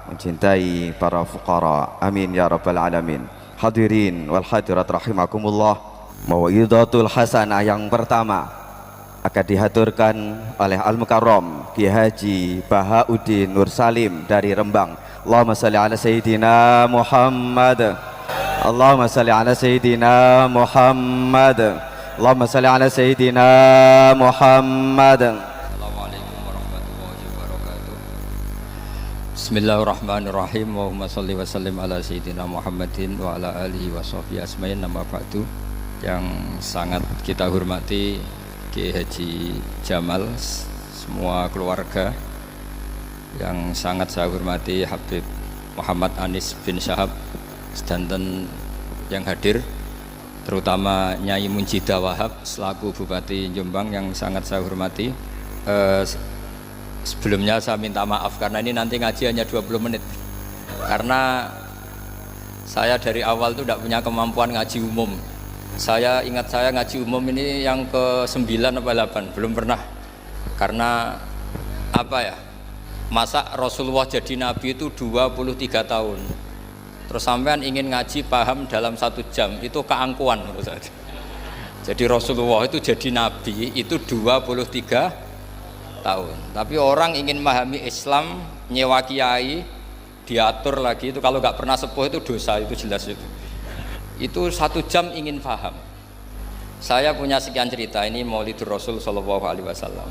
mencintai para fuqara. Amin ya rabbal alamin. Hadirin wal hadirat rahimakumullah. Mau'izatul hasanah yang pertama akan dihaturkan oleh Al-Mukarram Ki Haji Bahauddin Nur Salim dari Rembang. Allahumma salli ala sayyidina Muhammad. Allahumma salli ala sayyidina Muhammad. Allahumma salli ala sayyidina Muhammad. Assalamualaikum warahmatullahi wabarakatuh. Bismillahirrahmanirrahim. Allahumma salli wa sallim ala sayyidina Muhammadin wa ala alihi wa sahbihi asma'in. Nama ba'du. Yang sangat kita hormati Ki Haji Jamal, semua keluarga, yang sangat saya hormati Habib Muhammad Anis bin Syahab, sedanten yang hadir, terutama Nyai Munjidah Wahab selaku Bupati Jombang yang sangat saya hormati. Sebelumnya saya minta maaf karena ini nanti ngaji hanya 20 menit karena saya dari awal itu tidak punya kemampuan ngaji umum. Saya ingat saya ngaji umum ini yang ke-9 atau 8 belum pernah, karena apa ya, masa Rasulullah jadi Nabi itu 23 tahun terus sampean ingin ngaji paham dalam 1 jam, itu keangkuhan menurut saya. Jadi Rasulullah itu jadi Nabi itu 23 tahun, tapi orang ingin memahami Islam nyewa kiai diatur lagi, itu kalau nggak pernah sepuh itu dosa, itu jelas itu 1 jam ingin paham. Saya punya sekian cerita, ini Maulidur Rasul Shallallahu Alaihi Wasallam.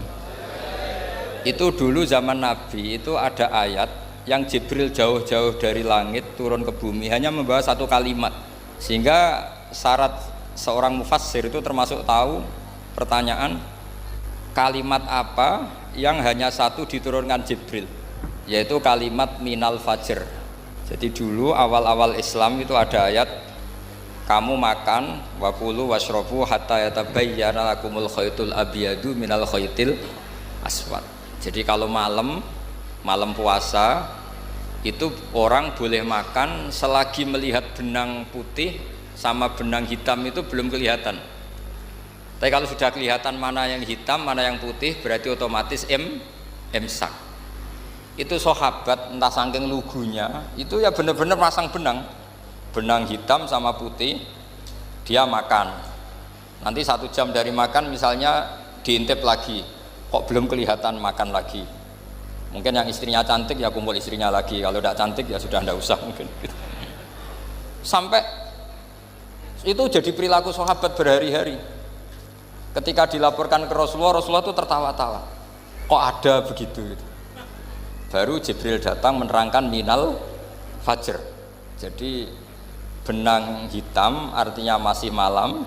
Itu dulu zaman Nabi itu ada ayat yang Jibril jauh-jauh dari langit turun ke bumi hanya membawa 1 kalimat, sehingga syarat seorang mufassir itu termasuk tahu pertanyaan kalimat apa yang hanya 1 diturunkan Jibril, yaitu kalimat minal fajr. Jadi dulu awal-awal Islam itu ada ayat kamu makan wakulu washrobu hatta yatabayyana lakumul khaytul abyadu minal khaytil aswad. Jadi kalau malam puasa itu orang boleh makan selagi melihat benang putih sama benang hitam itu belum kelihatan. Tapi kalau sudah kelihatan mana yang hitam mana yang putih berarti otomatis imsak. Itu sahabat entah saking lugunya itu ya benar-benar masang benang hitam sama putih, dia makan. Nanti 1 jam dari makan misalnya diintip lagi, kok belum kelihatan, makan lagi. Mungkin yang istrinya cantik ya kumpul istrinya lagi, kalau tidak cantik ya sudah tidak usah mungkin. Sampai itu jadi perilaku sahabat berhari-hari. Ketika dilaporkan ke Rasulullah, Rasulullah itu tertawa-tawa, kok ada begitu. Baru Jibril datang menerangkan minal fajr. Jadi benang hitam artinya masih malam,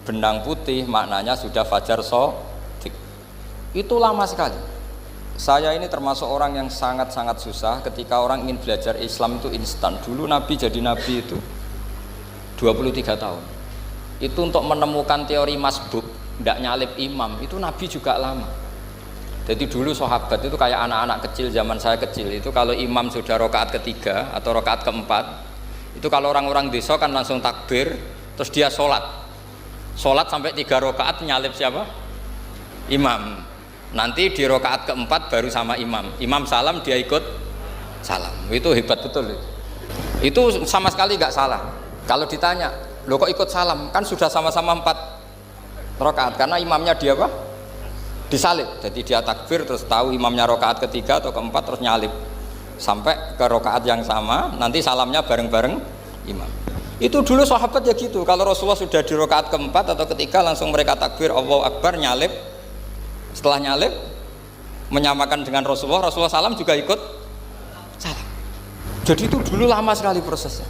benang putih maknanya sudah fajar shadiq. Itu lama sekali. Saya ini termasuk orang yang sangat-sangat susah ketika orang ingin belajar Islam itu instan. Dulu Nabi jadi Nabi itu 23 tahun. Itu untuk menemukan teori masbuk, tidak nyalip imam, itu Nabi juga lama. Jadi dulu sahabat itu kayak anak-anak kecil zaman saya kecil, itu kalau imam sudah rakaat ketiga atau rakaat keempat, itu kalau orang-orang desa kan langsung takbir, terus dia sholat sampai 3 rakaat nyalip siapa? Imam. Nanti di rakaat keempat baru sama imam salam dia ikut salam. Itu hebat betul. Itu sama sekali nggak salah. Kalau ditanya, lo kok ikut salam? Kan sudah sama-sama 4 rakaat karena imamnya dia apa? Disalib. Jadi dia takbir terus tahu imamnya rakaat ketiga atau keempat terus nyalip sampai ke rakaat yang sama, nanti salamnya bareng-bareng imam. Itu dulu sahabat ya gitu. Kalau Rasulullah sudah di rakaat keempat atau ketiga langsung mereka takbir Allahu Akbar, nyalip. Setelah nyalip menyamakan dengan Rasulullah, Rasulullah salam juga ikut salam. Jadi itu dulu lama sekali prosesnya.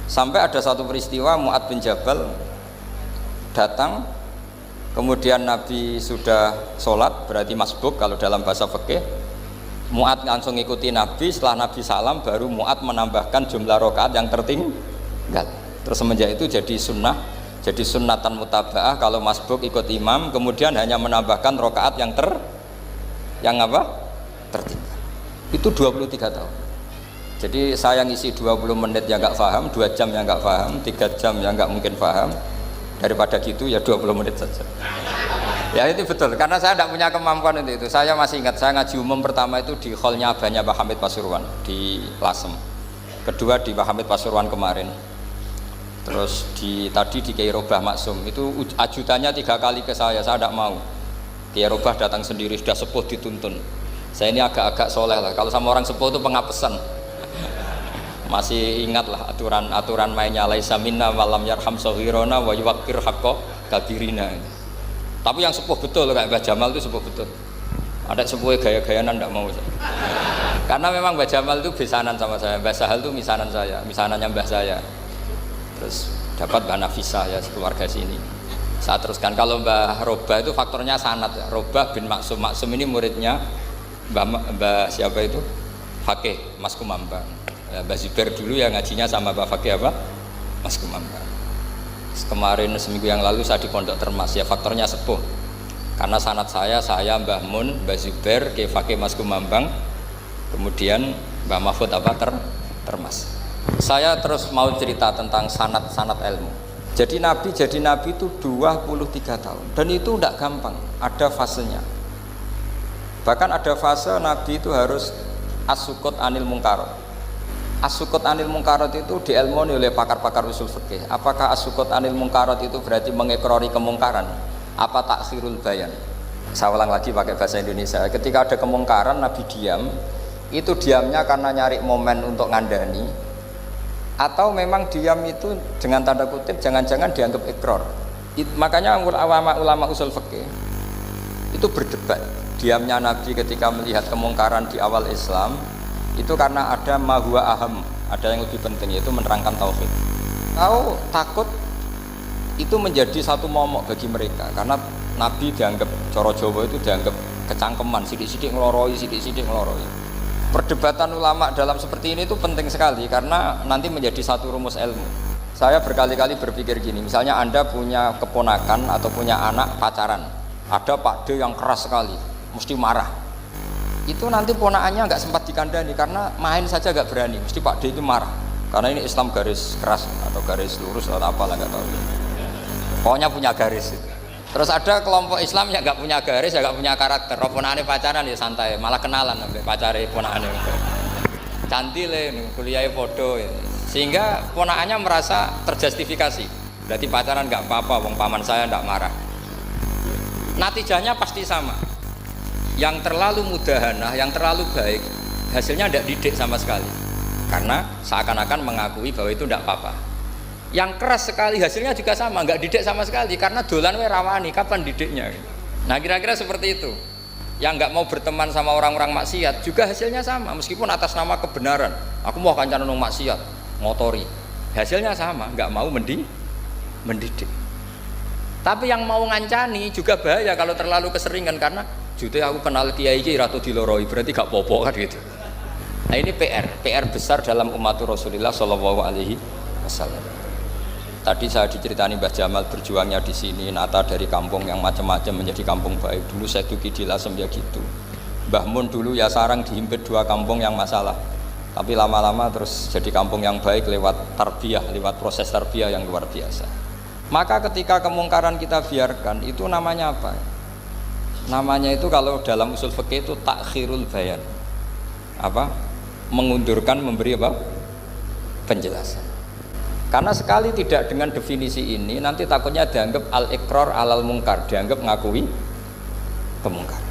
Sampai ada satu peristiwa Mu'ad bin Jabal datang, kemudian Nabi sudah sholat, berarti masbuk kalau dalam bahasa fikih. Mu'ad langsung ikuti Nabi, setelah Nabi salam baru Mu'ad menambahkan jumlah rakaat yang tertinggal. Terus semenjak itu jadi sunnah, jadi sunnatan mutaba'ah kalau masbuk ikut imam, kemudian hanya menambahkan rakaat yang tertinggal. Itu 23 tahun. Jadi saya ngisi 20 menit yang nggak paham, 2 jam yang nggak paham, 3 jam yang nggak mungkin paham. Daripada gitu ya 20 menit saja. Ya itu betul, karena saya tidak punya kemampuan untuk itu. Saya masih ingat, saya ngaji umum pertama itu di hallnya Abahnya Pak Hamid Pasuruan di Lasem. Kedua di Pak Hamid Pasuruan kemarin. Terus tadi di Kiai Robah Maksum, itu ajudannya 3 kali ke saya tidak mau. Kiai Robah datang sendiri, sudah sepuh dituntun. Saya ini agak-agak soleh lah, kalau sama orang sepuh itu pengapesan. Masih ingat lah aturan mainnya, laisa minna walam yarham saghirona wa yuwaqqir haqqa kabirina. Tapi yang sepuh betul kayak Mbah Jamal itu sepuh betul. Ada sepuh gaya-gayanan tidak mau. Karena memang Mbah Jamal itu besanan sama saya, Mbah Sahal itu misanan saya, misanannya Mbah saya. Terus dapat Mbah Nafisah ya, keluarga sini. Saya teruskan, kalau Mbah Robah itu faktornya sanad ya. Robah bin Maksum, Maksum ini muridnya Mbah siapa itu? Fakih Mas Kumambang. Ya, Mbah Zubair dulu ya ngajinya sama Mbah Fakih apa? Mas Kumambang. Kemarin seminggu yang lalu saya di Pondok Termas ya, faktornya sepuh. Karena sanad saya Mbah Mun, Mbah Zubair, Kiai Fakih Mas Kumambang, kemudian Mbah Mahfud apa Termas. Saya terus mau cerita tentang sanad ilmu. Jadi Nabi itu 23 tahun dan itu tidak gampang, ada fasenya. Bahkan ada fase Nabi itu harus as-sukut anil mungkarat. As-sukut anil mungkarat itu diilmoni oleh pakar-pakar usul fikih. Apakah as-sukut anil mungkarat itu berarti mengikrari kemungkaran? Apa taksirul bayan? Saya ulang lagi pakai bahasa Indonesia. Ketika ada kemungkaran Nabi diam, itu diamnya karena nyari momen untuk ngandani, atau memang diam itu dengan tanda kutip jangan-jangan dianggap ikrar. Makanya ulama usul fikih itu berdebat. Diamnya Nabi ketika melihat kemungkaran di awal Islam itu karena ada mahwa aham, ada yang lebih penting, yaitu menerangkan tauhid. Tahu takut itu menjadi satu momok bagi mereka, karena Nabi dianggap coro Jawa itu dianggap kecangkeman, sidik-sidik ngeloroi. Perdebatan ulama dalam seperti ini itu penting sekali karena nanti menjadi satu rumus ilmu. Saya berkali-kali berpikir gini, misalnya Anda punya keponakan atau punya anak pacaran, ada Pak D yang keras sekali, mesti marah. Itu nanti ponakannya nggak sempat dikandani karena main saja nggak berani, mesti Pak D itu marah. Karena ini Islam garis keras atau garis lurus atau apalah nggak tahu. Pokoknya punya garis. Terus ada kelompok Islam yang nggak punya garis, ya nggak punya karakter. Ponakane pacaran ya santai, malah kenalan sampai pacare ponakane. Cantik le, kuliahnya foto, ya. Sehingga ponakannya merasa terjustifikasi. Berarti pacaran nggak apa-apa, wong paman saya nggak marah. Natijahnya pasti sama. Yang terlalu mudahanah, yang terlalu baik, hasilnya tidak didik sama sekali. Karena seakan-akan mengakui bahwa itu tidak apa-apa. Yang keras sekali hasilnya juga sama, nggak didik sama sekali karena dolan we rawani, kapan didiknya? Nah kira-kira seperti itu. Yang nggak mau berteman sama orang-orang maksiat juga hasilnya sama, meskipun atas nama kebenaran. Aku mau kancanan nang maksiat, ngotori. Hasilnya sama, nggak mau mendidik. Tapi yang mau ngancani juga bahaya kalau terlalu keseringan, karena jute aku kenal kiai iki ratu diloroi, berarti gak popo kan gitu. Nah ini PR besar dalam umat Rasulullah Shallallahu Alaihi Wasallam. Tadi saya diceritani Mbah Jamal berjuangnya di sini, nata dari kampung yang macam-macam menjadi kampung baik. Dulu saya tuki di Lasem ya gitu. Mbah Mun dulu ya sarang dihimpit 2 kampung yang masalah. Tapi lama-lama terus jadi kampung yang baik lewat tarbiyah, lewat proses tarbiyah yang luar biasa. Maka ketika kemungkaran kita biarkan, itu namanya apa? Namanya itu kalau dalam usul fikih itu takhirul bayan. Apa? Mengundurkan memberi apa? Penjelasan. Karena sekali tidak dengan definisi ini, nanti takutnya dianggap al-iqrar alal mungkar, dianggap ngakui kemungkaran.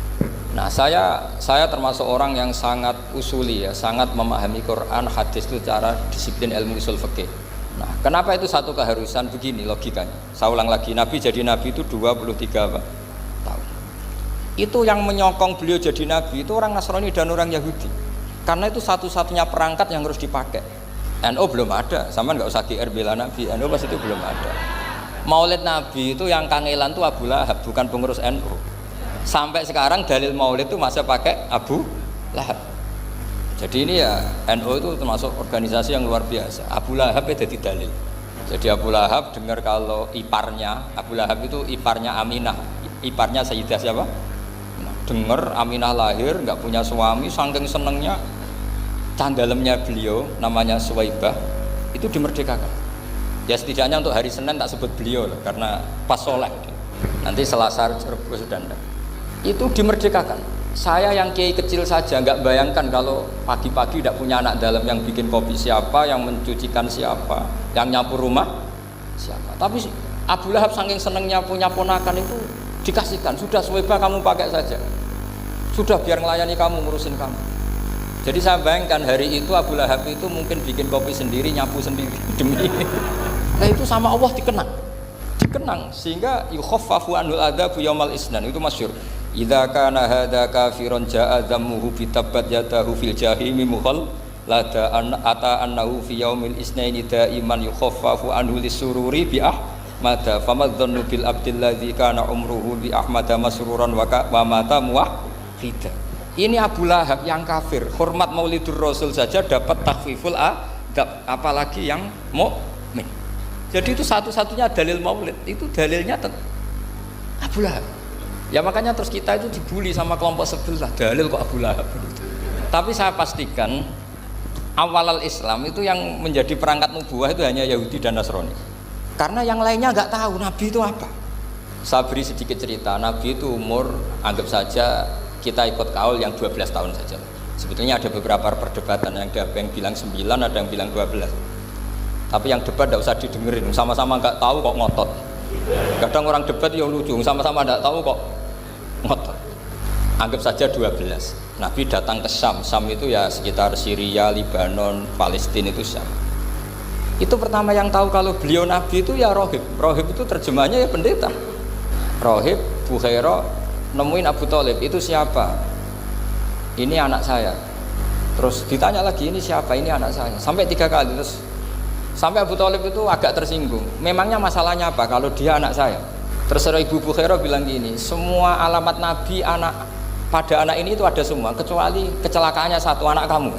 Nah, saya termasuk orang yang sangat usuli ya, sangat memahami Quran, hadis itu secara disiplin ilmu usul fikih. Nah, kenapa itu satu keharusan begini logikanya? Saya ulang lagi, Nabi jadi Nabi itu 23 tahun. Itu yang menyokong beliau jadi nabi itu orang Nasrani dan orang Yahudi. Karena itu satu-satunya perangkat yang harus dipakai. NU belum ada, sama nggak usah GR bela nabi. NU pas itu belum ada. Maulid nabi itu yang kangelan tuh Abu Lahab, bukan pengurus NU. Sampai sekarang dalil maulid itu masih pakai Abu Lahab. Jadi ini ya NU itu termasuk organisasi yang luar biasa. Abu Lahab itu jadi dalil. Jadi Abu Lahab dengar kalau iparnya, Abu Lahab itu iparnya Aminah, iparnya Sayyidah siapa? Dengar Aminah lahir nggak punya suami, saking senengnya candalemnya beliau namanya Suwaibah itu dimerdekakan. Ya setidaknya untuk hari Senin tak sebut beliau loh, karena pas soleh. Nanti Selasa Rabu sudah ada. Itu dimerdekakan. Saya yang kiai kecil saja nggak bayangkan kalau pagi-pagi tidak punya anak dalam, yang bikin kopi siapa, yang mencucikan siapa, yang nyapu rumah siapa. Tapi Abu Lahab saking senengnya punya ponakan itu dikasihkan, sudah Suwaibah kamu pakai saja, sudah biar melayani kamu, ngurusin kamu. Jadi saya bayangkan hari itu Abu Lahab itu mungkin bikin kopi sendiri, nyapu sendiri demi ini. Nah itu sama Allah dikenang sehingga yukhaffafu anhul adzabu yaumal isnan, itu masyhur. Idza kana hadza kafiron jaa dhammuhu bi tabbat yadahu fil jahimi mukhal lada ata annahu fi yaumil isnaini daiman yukhaffafu anhu lisururi bi ahmada famadzannu bil abdil ladzi kana umruhu bi ahmada masruran wa mata muwahhida. Ini Abu Lahab yang kafir, hormat Maulidur Rasul saja dapat takhfiful adab, apalagi yang mukmin. Jadi itu satu-satunya dalil maulid, itu dalilnya Abu Lahab. Ya makanya terus kita itu dibully sama kelompok sebelah, dalil kok Abu Lahab. Tapi saya pastikan awal Islam itu yang menjadi perangkat nubuah itu hanya Yahudi dan Nasrani. Karena yang lainnya nggak tahu Nabi itu apa. Saya beri sedikit cerita, Nabi itu umur anggap saja kita ikut kaul yang 12 tahun saja. Sebetulnya ada beberapa perdebatan, yang ada yang bilang 9, ada yang bilang 12. Tapi yang debat tidak usah didengerin, sama-sama nggak tahu kok ngotot. Kadang orang debat yang lucu, sama-sama nggak tahu kok ngotot. Anggap saja 12. Nabi datang ke Syam. Syam itu ya sekitar Syria, Libanon, Palestina, itu Syam. Itu pertama yang tahu kalau beliau Nabi itu ya rohib. Rohib itu terjemahnya ya pendeta. Rohib, Bukhaira nemuin Abu Thalib, itu siapa? Ini anak saya. Terus ditanya lagi, ini siapa? Ini anak saya. Sampai 3 kali. Terus sampai Abu Thalib itu agak tersinggung. Memangnya masalahnya apa kalau dia anak saya? Terus Ibu Bukhaira bilang gini, semua alamat Nabi pada anak ini itu ada semua, kecuali kecelakaannya satu, anak kamu.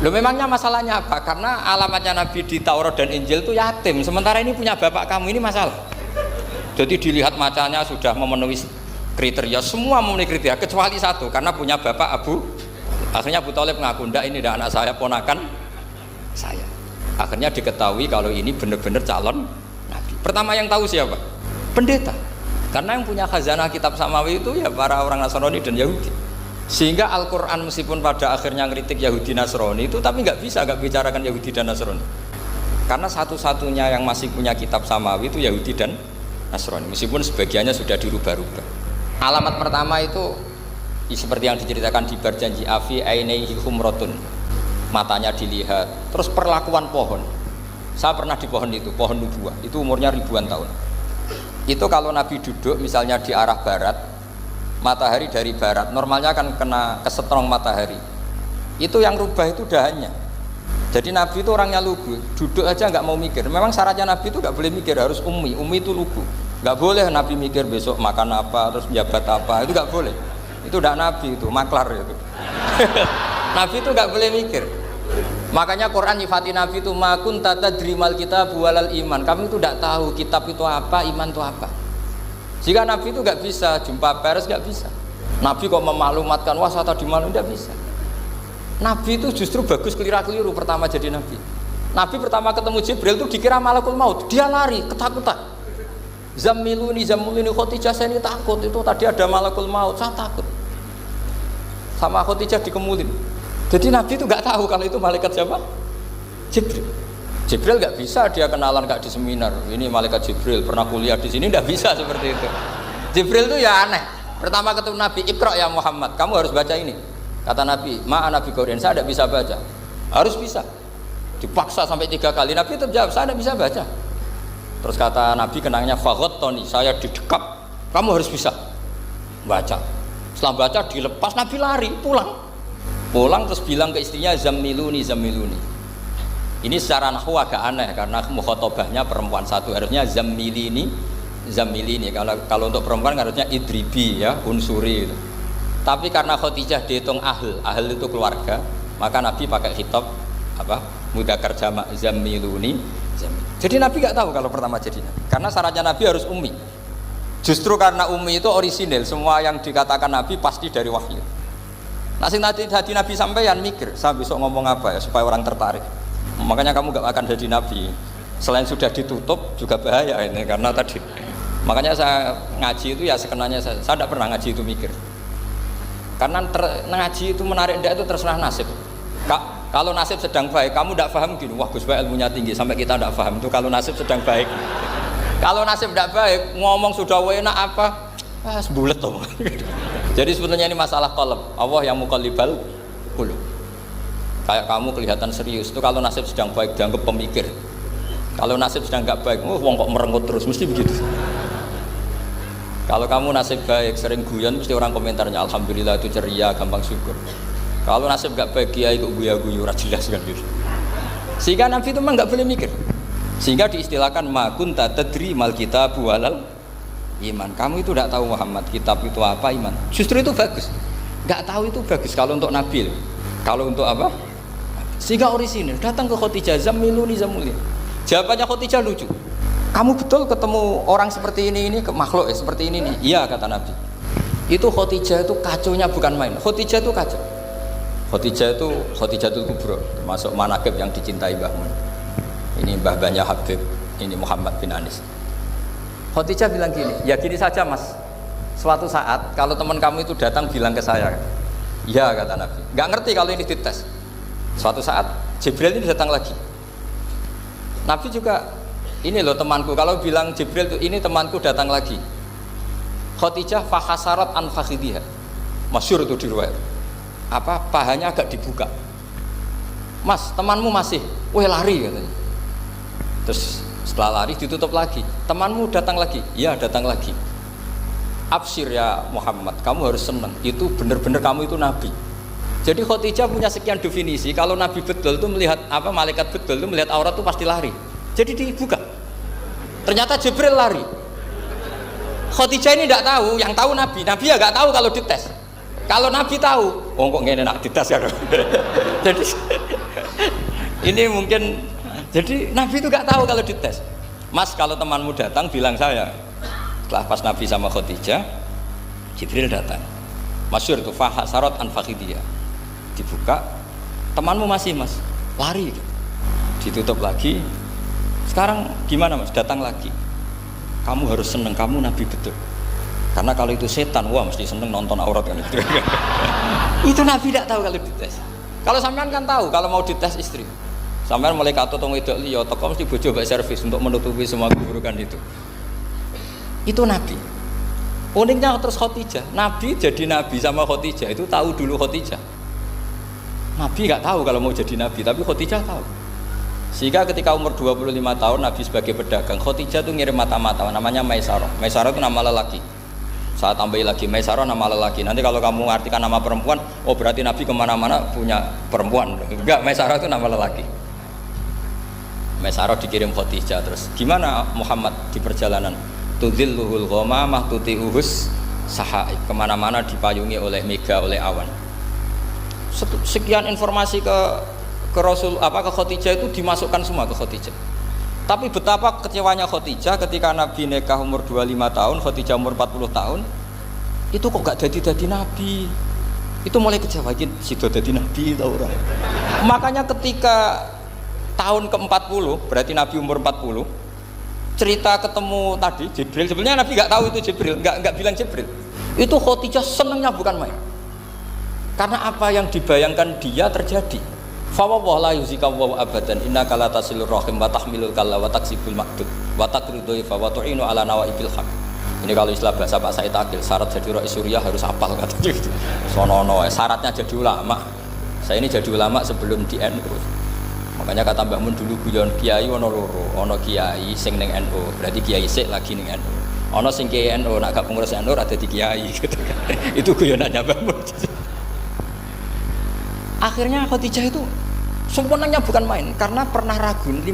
Loh memangnya masalahnya apa? Karena alamatnya Nabi di Taurat dan Injil itu yatim, sementara ini punya bapak kamu, ini masalah. Jadi dilihat macanya sudah memenuhi kriteria, semua memenuhi kriteria kecuali satu, karena punya bapak Abu. Akhirnya Abu Thalib ngaku, ndak, ini ndak anak saya, ponakan saya. Akhirnya diketahui kalau ini benar-benar calon Nabi. Pertama yang tahu siapa? Pendeta. Karena yang punya khazanah kitab samawi itu ya para orang Nasrani dan Yahudi. Sehingga Al-Quran meskipun pada akhirnya ngeritik Yahudi Nasrani itu, tapi nggak bicarakan Yahudi dan Nasrani. Karena satu-satunya yang masih punya kitab samawi itu Yahudi dan Nasrani, meskipun sebagiannya sudah dirubah-rubah. Alamat pertama itu seperti yang diceritakan di Barjanji, afi ainaihi humrotun, matanya dilihat. Terus perlakuan pohon, saya pernah di pohon itu, pohon nubuah, itu umurnya ribuan tahun. Itu kalau Nabi duduk misalnya di arah barat, matahari dari barat, normalnya akan kena kesetrong matahari. Itu yang rubah itu dahannya. Jadi Nabi itu orangnya lugu, duduk aja nggak mau mikir. Memang syaratnya Nabi itu nggak boleh mikir, harus ummi itu lugu. Nggak boleh Nabi mikir besok makan apa, terus jabat apa, itu nggak boleh. Itu udah Nabi, itu maklar itu. Nabi itu nggak boleh mikir. Makanya Quran nyifati Nabi itu makun tata drimal kitab walal iman. Kami itu tidak tahu kitab itu apa, iman itu apa. Jika Nabi itu nggak bisa jumpa pers, nggak bisa. Nabi kok memaklumatkan wah saya tadi malu, nggak bisa. Nabi itu justru bagus keliru pertama jadi Nabi. Nabi pertama ketemu Jibril itu dikira malakul maut, dia lari ketakutan. Zamiluni Khotijah, saya ini takut, itu tadi ada malakul maut, saya takut. Sama Khotijah dikemulin. Jadi Nabi itu nggak tahu kalau itu malaikat siapa? Jibril. Jibril nggak bisa dia kenalan nggak di seminar. Ini malaikat Jibril pernah kuliah di sini, nggak bisa seperti itu. Jibril itu ya aneh. Pertama ketemu Nabi, Iqra ya Muhammad, kamu harus baca ini. Kata Nabi, ma'ana Nabi Qur'an, saya tidak bisa baca. Harus bisa. Dipaksa sampai 3 kali, Nabi tetap jawab, saya tidak bisa baca. Terus kata Nabi kenangnya, faghot toni, saya didekap, kamu harus bisa. baca. Setelah baca dilepas, Nabi lari pulang terus bilang ke istrinya zammiluni. Ini secara nahwu agak aneh karena mukhatabahnya perempuan satu, harusnya zammilini. Kalau untuk perempuan harusnya idribi ya, unsuri gitu. Tapi karena Khadijah dihitung ahl itu keluarga, maka Nabi pakai khitab apa? Mudzakkar jamak zammiluni. Jadi Nabi nggak tahu kalau pertama jadi Nabi, karena syaratnya Nabi harus ummi. Justru karena ummi itu orisinil, semua yang dikatakan Nabi pasti dari wahyu. Nah, sing tadi Nabi sampeyan mikir, saya besok ngomong apa ya supaya orang tertarik. Makanya kamu nggak akan jadi Nabi. Selain sudah ditutup juga bahaya ini, karena tadi. Makanya saya ngaji itu ya sekenanya saya tidak pernah ngaji itu mikir. Karena ngaji itu menarik ndak itu terserah nasib. Kalau nasib sedang baik, kamu tidak paham gini, wah Gus Baik ilmunya tinggi sampai kita tidak paham itu kalau nasib sedang baik. Kalau nasib tidak baik, ngomong sudah enak apa? Sebulet tuh. Jadi sebenarnya ini masalah qalb. Allah yang muqallibal qulub. Kayak kamu kelihatan serius itu kalau nasib sedang baik dianggap pemikir. Kalau nasib sedang nggak baik, wong kok merenggut terus, mesti begitu. Kalau kamu nasib baik, sering guyon, mesti orang komentarnya alhamdulillah itu ceria, gampang syukur. Kalau nasib nggak baik, kiai kok guya-guyu, jelas kan gitu. Sehingga Nabi itu memang nggak boleh mikir. Sehingga diistilahkan ma kunta tadri mal kitab walal iman. Kamu itu tidak tahu Muhammad, kitab itu apa, iman. Justru itu bagus. Nggak tahu itu bagus kalau untuk Nabi. Kalau untuk apa? Sehingga orisinil datang ke Khadijah zammiluni. Jawabannya Khadijah lucu. Kamu betul ketemu orang seperti ini ke makhluk seperti ini nih? Iya kata Nabi. Itu Khadijah itu kacaunya bukan main. Khadijah itu kacau. Khadijah itu kubro, termasuk manaqib yang dicintai Mbah Mun. Ini mbah-mbahnya Habib, ini Muhammad bin Anis. Khadijah bilang gini, ya gini saja mas. Suatu saat kalau teman kamu itu datang bilang ke saya, ya kata Nabi. Nggak ngerti kalau ini dites. Suatu saat Jibril ini datang lagi. Nabi juga, ini loh temanku. Kalau bilang Jibril itu ini temanku datang lagi. Khadijah fahasarat an fakhidiha. Masyhur itu di riwayat. Apa pahanya agak dibuka. Mas, temanmu masih, lari katanya. Terus setelah lari ditutup lagi. Temanmu datang lagi. Ya datang lagi. Absyir ya Muhammad, kamu harus senang. Itu benar-benar kamu itu Nabi. Jadi Khadijah punya sekian definisi. Kalau Nabi betul itu melihat apa, malaikat betul itu melihat aurat itu pasti lari. Jadi dibuka. Ternyata Jibril lari. Khadijah ini tidak tahu, yang tahu Nabi. Nabi ya nggak tahu kalau dites. Kalau Nabi tahu, kok ngene nak dites ya. Jadi ini mungkin, jadi Nabi itu nggak tahu kalau dites. Mas, kalau temanmu datang bilang saya. Setelah pas Nabi sama Khadijah, Jibril datang. Masyhur itu fahasarat an fakhidiyah. Dibuka, temanmu masih mas, lari. Ditutup lagi. Sekarang gimana mas? Datang lagi. Kamu harus seneng, kamu Nabi betul. Karena kalau itu setan, wah mesti seneng nonton aurat kan itu. Itu Nabi tidak tahu kalau dites. Kalau sampean kan tahu kalau mau dites istri. Sampean mulai kato tong wedok liya, toko mesti bojo mbak servis untuk menutupi semua keburukan itu. Itu Nabi. Uniknya terus Khadijah. Nabi jadi Nabi sama Khadijah itu tahu dulu Khadijah. Nabi nggak tahu kalau mau jadi Nabi, tapi Khadijah tahu. Sehingga ketika umur 25 tahun Nabi sebagai pedagang, Khadijah itu ngirim mata-mata namanya Maisarah. Maisarah itu nama lelaki. Saya tambahi lagi, Maisarah nama lelaki. Nanti kalau kamu artikan nama perempuan, oh berarti Nabi kemana-mana punya perempuan. Enggak, Maisarah itu nama lelaki. Maisarah dikirim Khadijah. Terus gimana Muhammad di perjalanan? Tudhilluhul ghamamah tuti'uhus sahaib. Kemana-mana dipayungi oleh mega, oleh awan. Sekian informasi ke Rasul, ke Khadijah itu dimasukkan semua ke Khadijah. Tapi betapa kecewanya Khadijah ketika Nabi nikah umur 25 tahun, Khadijah umur 40 tahun. Itu kok gak jadi Nabi. Itu mulai kecewa, sido jadi Nabi tahu orang. Makanya ketika tahun ke-40, berarti Nabi umur 40, cerita ketemu tadi Jibril, sebenarnya Nabi gak tahu itu Jibril, gak bilang Jibril. Itu Khadijah senengnya bukan main. Karena apa yang dibayangkan dia terjadi. Fawwah la yuzika wa abadan innaka la tasilur rahim wa tahmilul kalla wa taksibul maqdud wa taqridu fa wa tu'inu ala nawaibil haq. Ini kalau istilah bahasa Pak Said Akil, syarat jadi rais suriah harus hafal katanya gitu. Sonono syaratnya jadi ulama. Saya ini jadi ulama sebelum di NU. Makanya kata Mbah Mun dulu guyon kiai ono loro, ono kiai sing ning NU, berarti kiai sik lagi ning NU. Ono sing kiai NU nak gak pengurus NU ada di kiai gitu kan. Itu guyonannya Mbah Mun. Akhirnya Khadijah itu sempurnanya bukan main karena pernah ragu 15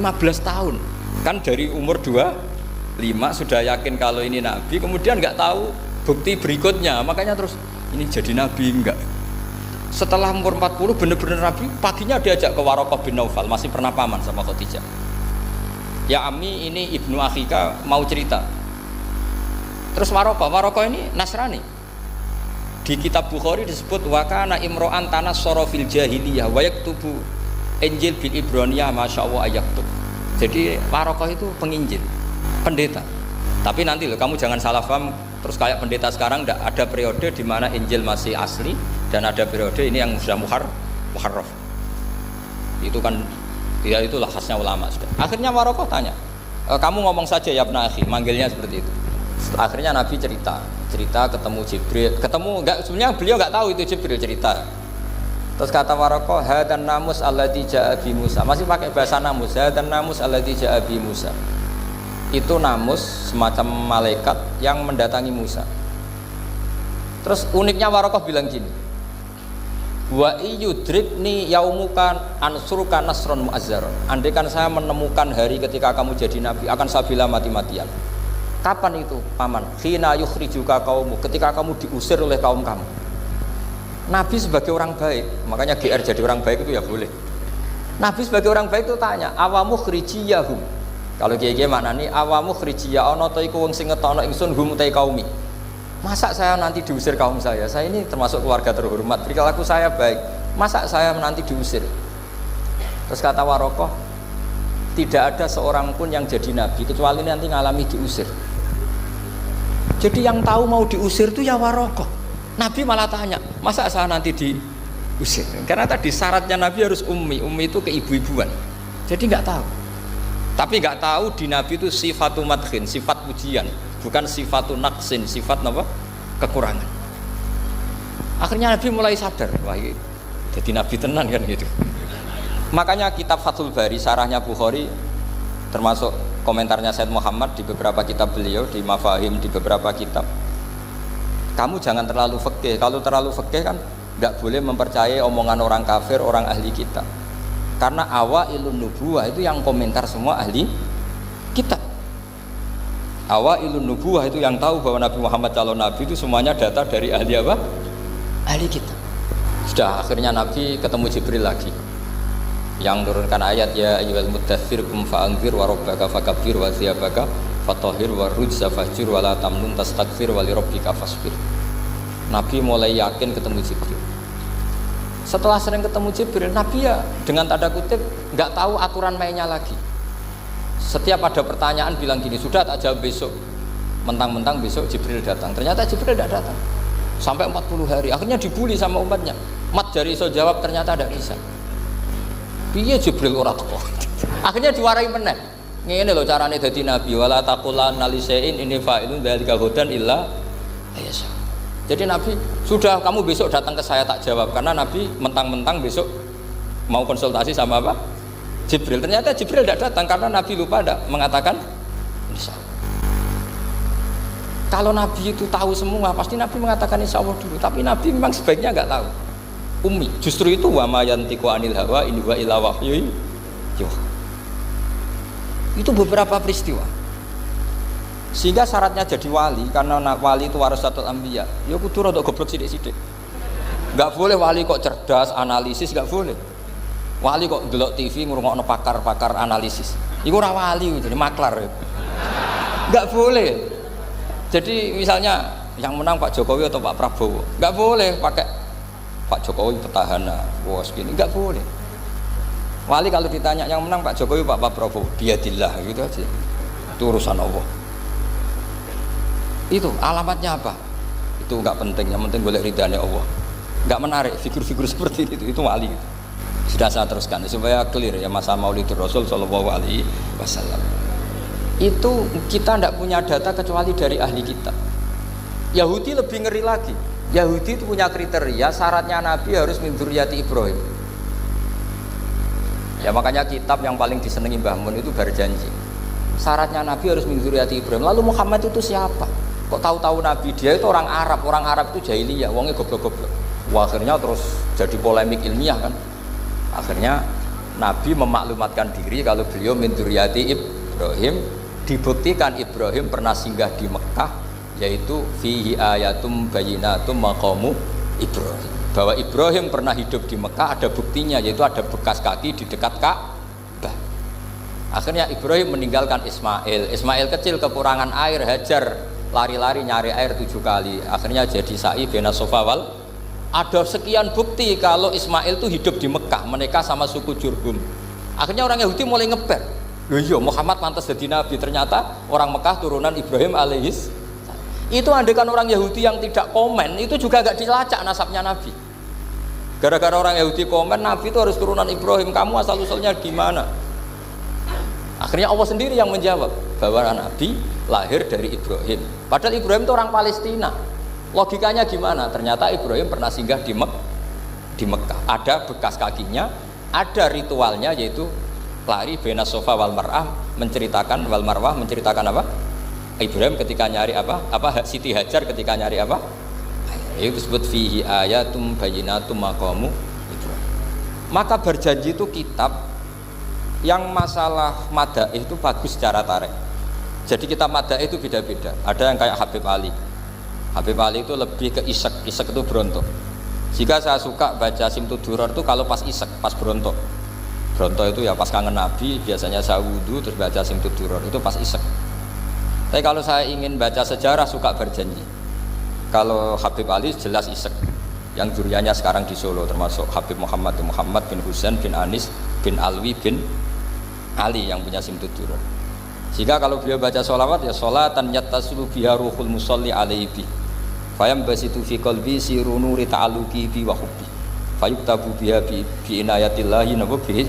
tahun. Kan dari umur 25 sudah yakin kalau ini nabi, kemudian nggak tahu bukti berikutnya. Makanya terus ini jadi nabi enggak. Setelah umur 40 benar-benar nabi, paginya diajak ke Waraqah bin Naufal, masih pernah paman sama Khadijah. Ya Ami, ini ibnu akhika mau cerita. Terus Waraqah ini Nasrani. Di kitab Bukhari disebut wakana imro'an tanassara fil jahiliyah wa yaktubu Injil bil Ibraniyah masyaallah ayaktub. Jadi Waraqah itu penginjil, pendeta. Tapi nanti loh kamu jangan salah paham terus kayak pendeta sekarang, enggak, ada periode di mana Injil masih asli dan ada periode ini yang sudah muharraf. Itu kan ya itulah khasnya ulama sudah. Akhirnya Waraqah tanya, kamu ngomong saja ya Ibnu Akhi, manggilnya seperti itu. Akhirnya Nabi cerita ketemu Jibril, enggak, sebenarnya beliau enggak tahu itu Jibril cerita. Terus kata Waraqah, hadan namus alladzi jaa bi Musa. Masih pakai bahasa namus, hadan namus alladzi jaa bi Musa. Itu namus semacam malaikat yang mendatangi Musa. Terus uniknya Waraqah bilang gini, wa iyudrikni yaumuka ansuruka nasron mu'azzaron. Andai kan saya menemukan hari ketika kamu jadi nabi, akan saya bela mati-matian. Kapan itu paman? Khina yukhrijuka kaumu, ketika kamu diusir oleh kaum kamu. Nabi sebagai orang baik, makanya GR jadi orang baik itu ya boleh. Nabi sebagai orang baik itu tanya, awamu khrijiyahum. Kalau kiai-kiai maknani awamu khrijiyah ana ta iku wong sing ngetokno ingsun hum ta kaumi. Masa saya nanti diusir kaum saya? Saya ini termasuk keluarga terhormat, perilaku saya baik. Masa saya nanti diusir? Terus kata Waraqah, tidak ada seorang pun yang jadi nabi kecuali nanti ngalami diusir. Jadi yang tahu mau diusir itu ya Waraqah. Nabi malah tanya, masa saya nanti diusir? Karena tadi syaratnya Nabi harus ummi itu keibu-ibuan. Jadi nggak tahu. Tapi nggak tahu di Nabi itu sifatu madkhin, sifat pujian, bukan sifatu naqsin, sifat apa? Kekurangan. Akhirnya Nabi mulai sadar, wah ini jadi Nabi tenan kan gitu. Makanya kitab Fathul Bari, sarahnya Bukhari, termasuk komentarnya Said Muhammad di beberapa kitab beliau, di Mafahim, di beberapa kitab. Kamu jangan terlalu fikih. Kalau terlalu fikih kan nggak boleh mempercayai omongan orang kafir, orang ahli kitab. Karena awailun nubuwah itu yang komentar semua ahli kitab. Awailun nubuwah itu yang tahu bahwa Nabi Muhammad calon nabi itu semuanya data dari ahli apa? Ahli kitab. Sudah akhirnya Nabi ketemu Jibril lagi yang menurunkan ayat ya ayyuhal muddatsir qum fa'anzir wa rabbaka fakabbir wa thiyabaka fatahhir wa rujza fahjur wa la tamnun tastakbir wa li rabbika fasbir. Nabi mulai yakin ketemu Jibril. Setelah sering ketemu Jibril, Nabi ya dengan tanda kutip nggak tahu aturan mainnya lagi. Setiap ada pertanyaan bilang gini, sudah tak jawab besok. Mentang-mentang besok Jibril datang. Ternyata Jibril tidak datang sampai 40 hari. Akhirnya dibully sama umatnya. Mat jari iso jawab ternyata tidak bisa. Piye Jibril ora teko. Akhirnya diwarai meneh. Ngene lho carane dadi nabi, wala taqulanna lisain ini fa'ilun dzalika hudan illa ayasa. Jadi Nabi, sudah kamu besok datang ke saya tak jawab, karena Nabi mentang-mentang besok mau konsultasi sama apa? Jibril. Ternyata Jibril tidak datang karena Nabi lupa tidak mengatakan insya Allah. Kalau Nabi itu tahu semua, pasti Nabi mengatakan insya Allah dulu. Tapi Nabi memang sebaiknya nggak tahu. Ummi. Justru itu wa ma yantiqu anil hawa in huwa illa wahyu yuha. Itu beberapa peristiwa. Sehingga syaratnya jadi wali, karena wali itu warasatul anbiya. Ya kudu rada goblok sithik-sithik. Enggak boleh wali kok cerdas, analisis enggak boleh. Wali kok delok TV ngrungokno pakar-pakar analisis. Iku ora wali, jadi maklar. Enggak boleh. Jadi misalnya yang menang Pak Jokowi atau Pak Prabowo, enggak boleh pakai Pak Jokowi petahana, bos gini, enggak boleh. Wali kalau ditanya yang menang Pak Jokowi Pak Prabowo, biadillah gitu aja. Itu urusan Allah. Itu alamatnya apa? Itu enggak penting, yang penting boleh ridhanya Allah. Enggak menarik figur-figur seperti itu wali. Sudah saya teruskan supaya clear ya masa Maulidur Rasul sallallahu alaihi wasallam. Itu kita tidak punya data kecuali dari ahli kitab. Yahudi lebih ngeri lagi. Yahudi itu punya kriteria syaratnya Nabi harus min dzurriyyati Ibrahim. Ya makanya kitab yang paling disenangi Mbah Mun itu Berjanji. Syaratnya Nabi harus min dzurriyyati Ibrahim. Lalu Muhammad itu siapa? Kok tahu-tahu Nabi? Dia itu orang Arab. Orang Arab itu jahiliyah, wongnya goblok-goblok. Wah, akhirnya terus jadi polemik ilmiah kan. Akhirnya Nabi memaklumatkan diri kalau beliau min dzurriyyati Ibrahim. Dibuktikan Ibrahim pernah singgah di Mekah, yaitu fihi ayatum bayyinatum maqamu Ibrahim. Bahwa Ibrahim pernah hidup di Mekah ada buktinya, yaitu ada bekas kaki di dekat Ka'bah. Akhirnya Ibrahim meninggalkan Ismail. Ismail kecil kekurangan air, Hajar lari-lari nyari air 7 kali. Akhirnya jadi sa'i bena Safa wal. Ada sekian bukti kalau Ismail itu hidup di Mekah, menikah sama suku Jurhum. Akhirnya orang Yahudi mulai ngeper. Loh iya, Muhammad pantas jadi nabi. Ternyata orang Mekah turunan Ibrahim alaihis. Itu andekan orang Yahudi yang tidak komen, itu juga gak dilacak nasabnya Nabi. Gara-gara orang Yahudi komen, Nabi itu harus turunan Ibrahim, kamu asal-usulnya gimana? Akhirnya Allah sendiri yang menjawab bahwa Nabi lahir dari Ibrahim. Padahal Ibrahim itu orang Palestina. Logikanya gimana? Ternyata Ibrahim pernah singgah di Mekah. Ada bekas kakinya, ada ritualnya, yaitu lari bena Safa wal Marwah, menceritakan wal Marwah, menceritakan apa? Ibrahim ketika nyari apa Siti Hajar ketika nyari apa, itu disebut fihi ayatum bayyinatum maqamu Ibrahim. Maka berjanji itu kitab yang masalah madaih itu bagus secara tarikh. Jadi kitab madaih itu beda-beda. Ada yang kayak Habib Ali. Habib Ali itu lebih ke isek itu berontok. Jika saya suka baca Simtud Duror itu kalau pas isek, pas berontok itu ya pas kangen Nabi, biasanya saya wudhu terus baca Simtud Duror, itu pas isek. Tapi kalau saya ingin baca sejarah suka berjanji. Kalau Habib Ali jelas isek. Yang duriannya sekarang di Solo termasuk Habib Muhammad bin Husain bin Anis bin Alwi bin Ali yang punya Simtud Duror. Jika kalau beliau baca sholawat ya sholatan yattasulu biha ruhul musalli alaihi bi. Fayam basitu fi qalbi siru nuri ta'alluqi bi wa hubbi. Fayuktabu biha bi inayatillahi nabu fi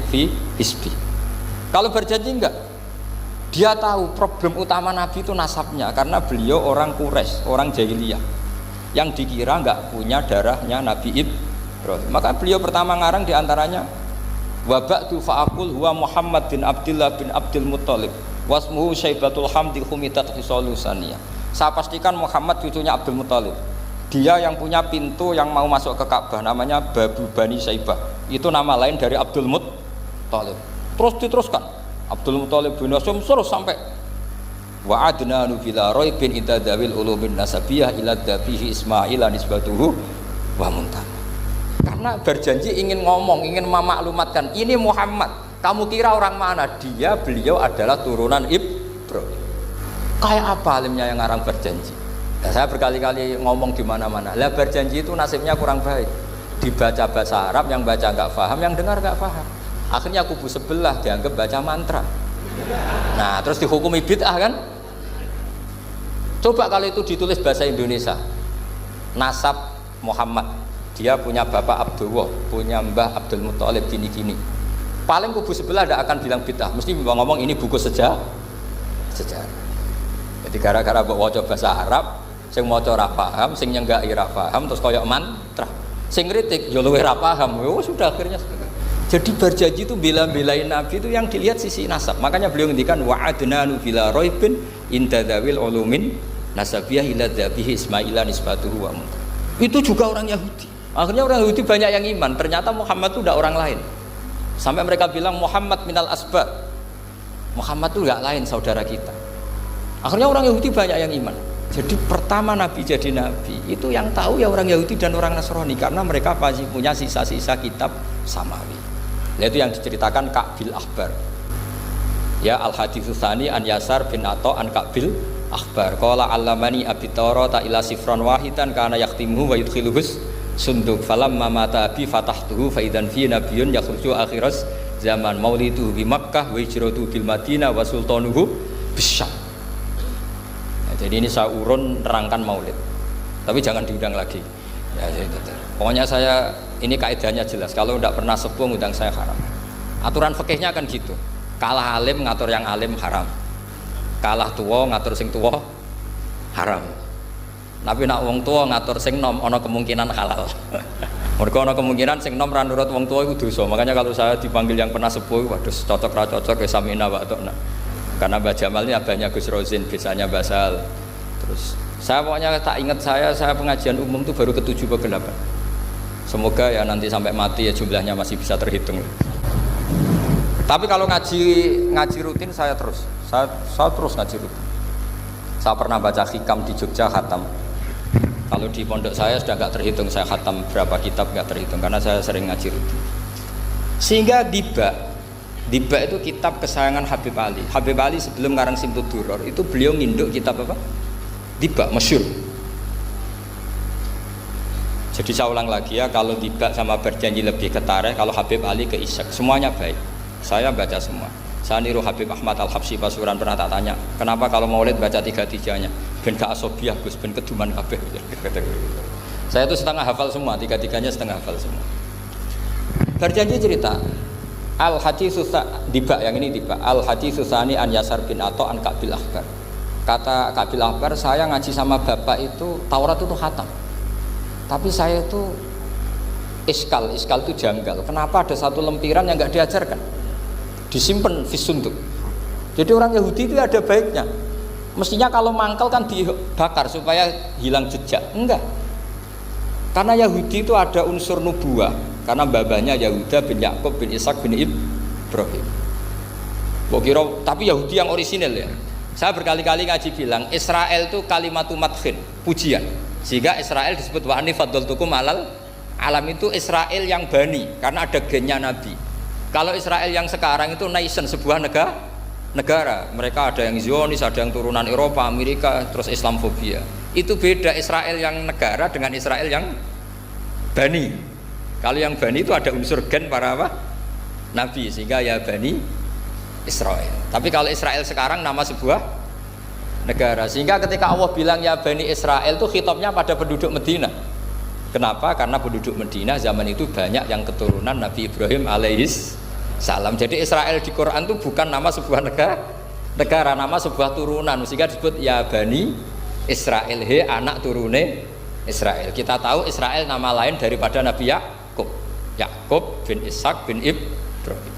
hisbi. Kalau berjanji enggak, dia tahu problem utama Nabi itu nasabnya, karena beliau orang Quraisy, orang jahiliyah yang dikira nggak punya darahnya Nabi Ibrahim. Maka beliau pertama ngarang diantaranya wa ba'du fa'aqul huwa Muhammad bin Abdullah bin Abdul Muttalib wasmuhu Syaibatul Hamdi humitat hisalusaniyah. Saya pastikan Muhammad cucunya Abdul Muttalib. Dia yang punya pintu yang mau masuk ke Ka'bah, namanya Babu Bani Syaibah. Itu nama lain dari Abdul Muttalib. Terus diteruskan Abdul Muttalib bin Hasyim terus sampai wa adnanu bila raibin intadawil ulumin nasabiyah ila dabihi Ismail nisbatuhu wa muntam. Karena berjanji ingin ngomong, ingin memaklumatkan ini Muhammad. Kamu kira orang mana? Beliau adalah turunan Ibrahim. Kayak apa alimnya yang ngarang berjanji? Nah, saya berkali-kali ngomong di mana-mana. Lah berjanji itu nasibnya kurang baik. Dibaca bahasa Arab, yang baca nggak paham, yang dengar nggak paham. Akhirnya kubu sebelah dianggap baca mantra. Nah, terus dihukumi bid'ah kan? Coba kalau itu ditulis bahasa Indonesia. Nasab Muhammad, dia punya bapak Abdullah, punya mbah Abdul Muttalib gini-gini. Paling kubu sebelah tidak akan bilang bid'ah, mesti ngomong ini buku sejarah. Jadi gara-gara mbok waca bahasa Arab, sing maca ora paham, sing nyenggaki ora paham, terus koyo mantra. Sing kritik yo luwih ora paham. Yo sudah akhirnya. Jadi berjanji itu bela-belain Nabi itu yang dilihat sisi nasab. Makanya beliau ngendikan wa'adnanu bila raibin intadawil ulumin nasabiyah ila dhabihi Ismaila nisbatuhu wa muntam. Itu juga orang Yahudi. Akhirnya orang Yahudi banyak yang iman. Ternyata Muhammad itu tidak orang lain. Sampai mereka bilang Muhammad minal asbab. Muhammad itu enggak lain saudara kita. Akhirnya orang Yahudi banyak yang iman. Jadi pertama Nabi jadi Nabi itu yang tahu ya orang Yahudi dan orang Nasrani, karena mereka pasti punya sisa-sisa kitab samawi. Yaitu yang diceritakan Ka'bil Akhbar. Ya al-haditsus tsani an Yasar bin Atha an Ka'bil Akhbar. Qala allamani abi Tawrata ila sifran wahidan kana yaqtimuhu wa yudkhiluhus sunduk falamma mata bi fatahtuhu fa idan fi nabiyyun yakhruju akhiras zaman maulidu bi Makkah wa hijratu bil Madinah wa sultanuhu bisyam. Nah, jadi ini saya urun nerangkan maulid. Tapi jangan diundang lagi. Ya, pokoknya saya ini kaidahnya jelas. Kalau tidak pernah sepuh ngundang saya haram. Aturan fikihnya kan gitu. Kalah alim ngatur yang alim haram. Kalah tua ngatur sing tua haram. Tapi nak wong tua ngatur sing nom ono kemungkinan halal. Mergo ono kemungkinan sing nom ra nurut wong tua itu dosa. Makanya kalau saya dipanggil yang pernah sepuh, waduh cocok ra cocok ya samina wa atona. Karena Mbah Jamal ini abahnya Gus Rozin, biasanya Basal. Terus saya pokoknya tak ingat saya pengajian umum itu baru ke-7 ke 8. Semoga ya nanti sampai mati ya jumlahnya masih bisa terhitung. Tapi kalau ngaji rutin saya terus ngaji rutin. Saya pernah baca hikam di Jogja khatam. Kalau di pondok saya sudah nggak terhitung saya khatam berapa kitab, nggak terhitung karena saya sering ngaji rutin. Sehingga Diba itu kitab kesayangan Habib Ali. Habib Ali sebelum ngarang Simtud Duror itu beliau nginduk kitab apa? Diba, masyhur. Jadi saya ulang lagi ya, kalau Diba sama Berjanji lebih ke Tarikh, kalau Habib Ali ke Isak, semuanya baik. Saya baca semua. Saya niru Habib Ahmad Al-Habsyi Pasuruan, pernah tak tanya, kenapa kalau Maulid baca 3-3-nya? Ben gak asobiah Gus, ben keduman kabeh. Saya itu setengah hafal semua, 3-3-nya setengah hafal semua. Berjanji cerita Al-Haditsus Diba, yang ini Diba. Al-Haditsus Tsani an Yasar bin Atha an Kabil Akbar. Kata Kabil Akbar, saya ngaji sama bapak itu Taurat itu khatam. Tapi saya itu iskal itu janggal. Kenapa ada satu lempiran yang enggak diajarkan? Disimpan fisunduk. Jadi orang Yahudi itu ada baiknya. Mestinya kalau mangkal kan dibakar supaya hilang jejak. Enggak. Karena Yahudi itu ada unsur nubuah. Karena babanya Yahuda bin Yakub bin Ishak bin Ibrahim. Tapi Yahudi yang orisinal ya. Saya berkali-kali ngaji bilang Israel itu kalimatu madhin, pujian. Sehingga Israel disebut wa ani faddaltukum alal alam, itu Israel yang bani karena ada gennya Nabi. Kalau Israel yang sekarang itu nation, sebuah negara. Mereka ada yang Zionis, ada yang turunan Eropa, Amerika, terus Islamfobia. Itu beda Israel yang negara dengan Israel yang bani. Kalau yang bani itu ada unsur gen para apa? Nabi, sehingga ya bani Israel. Tapi kalau Israel sekarang nama sebuah negara, sehingga ketika Allah bilang ya bani Israel itu khitabnya pada penduduk Medina. Kenapa? Karena penduduk Medina zaman itu banyak yang keturunan Nabi Ibrahim alaihis salam. Jadi Israel di Quran itu bukan nama sebuah negara, nama sebuah turunan, sehingga disebut ya bani Israel, he anak turune Israel. Kita tahu Israel nama lain daripada Nabi Yakub bin Ishak bin Ibrahim.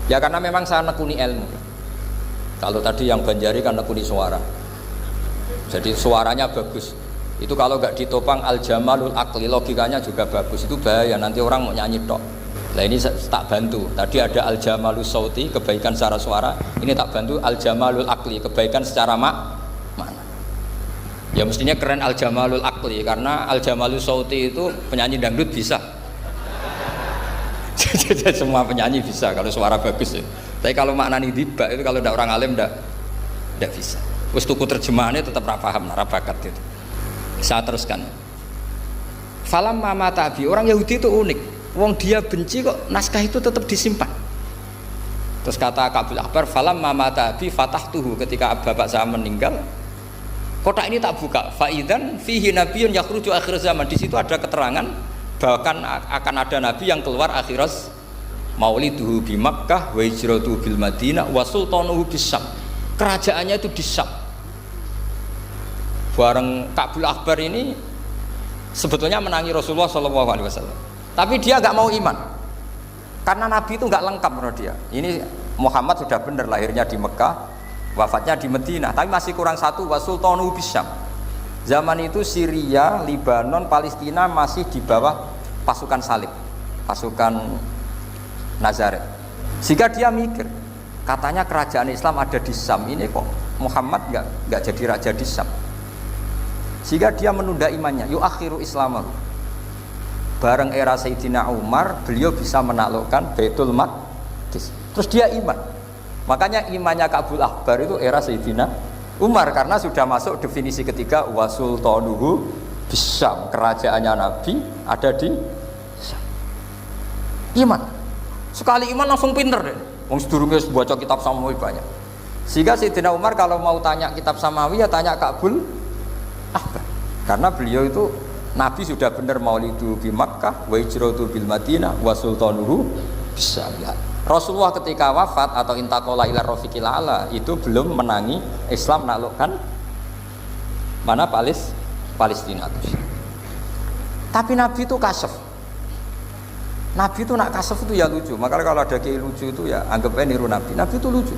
Ya karena memang saya nekuni ilmu. Kalau tadi yang Banjari kan nekuni suara. Jadi suaranya bagus. Itu kalau nggak ditopang al-jamalul akli, logikanya juga bagus. Itu bahaya, nanti orang mau nyanyi tok. Nah ini tak bantu. Tadi ada al-jamalul sauti, kebaikan secara suara. Ini tak bantu al-jamalul akli, kebaikan secara mana? Ya mestinya keren al-jamalul akli, karena al-jamalul sauti itu penyanyi dangdut bisa. Semua penyanyi bisa kalau suara bagus ya. Tapi kalau maknani Diba itu kalau tidak orang alim tidak bisa. Terus tuku terjemahannya tetap paham, bakat itu. Saya teruskan. Falam mama tabi, orang Yahudi itu unik. Wong dia benci kok naskah itu tetap disimpan. Terus kata Kabil Akbar, falam mama tabi fatahtuhu, ketika bapak saya meninggal, kotak ini tak buka. Faidan fihi nabiyun yakhruju akhir zaman. Di situ ada keterangan bahkan akan ada nabi yang keluar akhirat, mauliduhu bi Makkah wa hijratuhu bil Madinah wa sultanuhu bis Syam. Kerajaannya itu di Syam. Bareng Kabil Akbar ini sebetulnya menangi Rasulullah SAW, tapi dia nggak mau iman karena nabi itu nggak lengkap menurut dia. Ini Muhammad sudah benar lahirnya di Mekah, wafatnya di Madinah, tapi masih kurang satu, wa sultanuhu bis Syam. Zaman itu Syria, Libanon, Palestina masih di bawah pasukan salib, pasukan Nazaret. Sehingga dia mikir, katanya kerajaan Islam ada di Syam, ini kok Muhammad nggak jadi raja di Syam. Sehingga dia menunda imannya, yuakhiru islamahu. Bareng era Sayyidina Umar, beliau bisa menaklukkan Baitul Maqdis. Terus dia iman. Makanya imannya Kabil Akbar itu era Sayyidina Umar, karena sudah masuk definisi ketiga wa sultanuhu bisyam, kerajaannya Nabi ada di Syam. Iman. Sekali iman langsung pinter deh. Wong sedurunge baca kitab Samawi banyak. Sehingga Sayyidina Umar kalau mau tanya kitab Samawi ya tanya Kabil Akbar. Karena beliau itu Nabi sudah benar maulidu bi Makkah wa hijratu bil Madinah wa sultanuhu bisyam. Rasulullah ketika wafat atau intaqala ila rafiqil ala itu belum menangi Islam menaklukkan mana Palestina itu. Tapi Nabi itu kasef. Nabi itu nak kasef itu ya lucu. Makanya kalau ada kiai lucu itu ya anggapnya niru Nabi. Nabi itu lucu.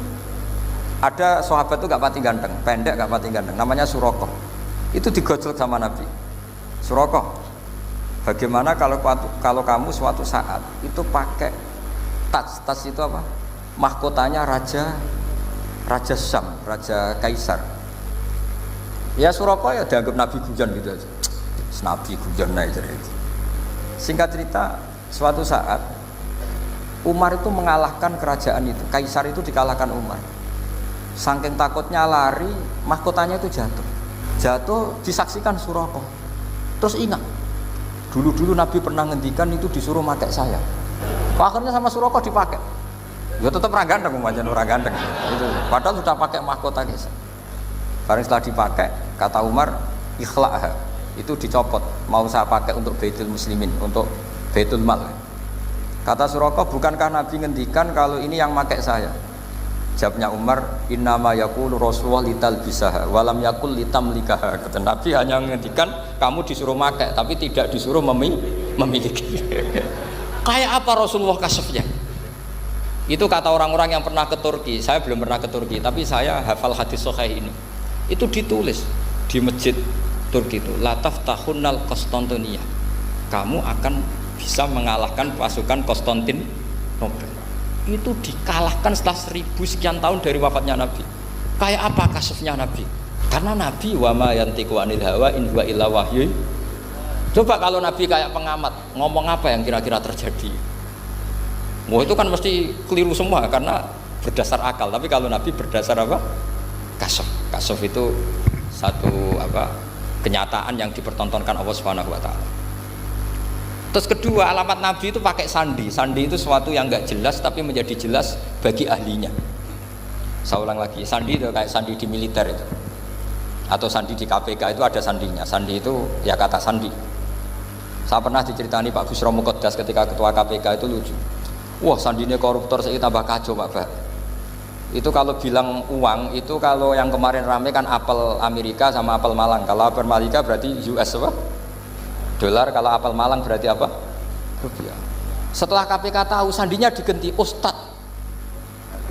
Ada sahabat itu gak pati ganteng, pendek gak pati ganteng, namanya Surakoh. Itu digojlok sama Nabi. Surakoh, bagaimana kalau kamu suatu saat itu pakai tas itu apa? Mahkotanya Raja Syam, Raja Kaisar. Ya Surakoh ya dianggap Nabi guyon gitu aja. Nabi guyon aja itu. Singkat cerita, suatu saat Umar itu mengalahkan kerajaan itu, Kaisar itu dikalahkan Umar. Saking takutnya lari, mahkotanya itu jatuh disaksikan Surakoh. Terus ingat, dulu Nabi pernah ngendikan itu disuruh pakai saya. Akhirnya sama Surakoh dipakai. Ya tetap orang ganteng, orang ganteng. Itu. Padahal sudah pakai mahkota Kaisar. Barang setelah dipakai, kata Umar, ikhla'ha, itu dicopot. Mau saya pakai untuk Baitul Muslimin, untuk Baitul Mal. Kata Surakoh, bukankah Nabi ngendikan kalau ini yang pakai saya? Jawabnya Umar, innama yaqulu Rasulullah litalbisaha walam yaqul litamlikaha. Kata Nabi hanya ngendikan kamu disuruh pakai tapi tidak disuruh memiliki. Kayak apa Rasulullah kasefnya? Itu kata orang-orang yang pernah ke Turki. Saya belum pernah ke Turki, tapi saya hafal hadis sahih ini. Itu ditulis di masjid Turki itu, la taftahunnal Konstantinia. Kamu akan bisa mengalahkan pasukan Konstantinopel. Itu dikalahkan setelah 1000 sekian tahun dari wafatnya Nabi. Kayak apa kasufnya Nabi? Karena Nabi wa ma yantiqu anil hawa in huwa illa wahyu. Coba kalau Nabi kayak pengamat, ngomong apa yang kira-kira terjadi? Wah itu kan mesti keliru semua karena berdasar akal. Tapi kalau Nabi berdasar apa? Kasuf. Kasuf itu satu apa? Kenyataan yang dipertontonkan Allah Subhanahu wa taala. Terus kedua, alamat Nabi itu pakai sandi. Sandi itu sesuatu yang enggak jelas tapi menjadi jelas bagi ahlinya. Saya ulang lagi, sandi itu kayak sandi di militer itu. Atau sandi di KPK itu ada sandinya. Sandi itu ya kata sandi. Saya pernah diceritani Pak Busro Muqaddas ketika ketua KPK itu lucu. Wah, sandinya koruptor saya tambah kacau Pak. Itu kalau bilang uang itu kalau yang kemarin rame kan apel Amerika sama apel Malang. Kalau apel Amerika berarti US apa? Dolar, kalau apel Malang berarti apa? Rupiah. Setelah KPK tahu sandinya diganti Ustadz.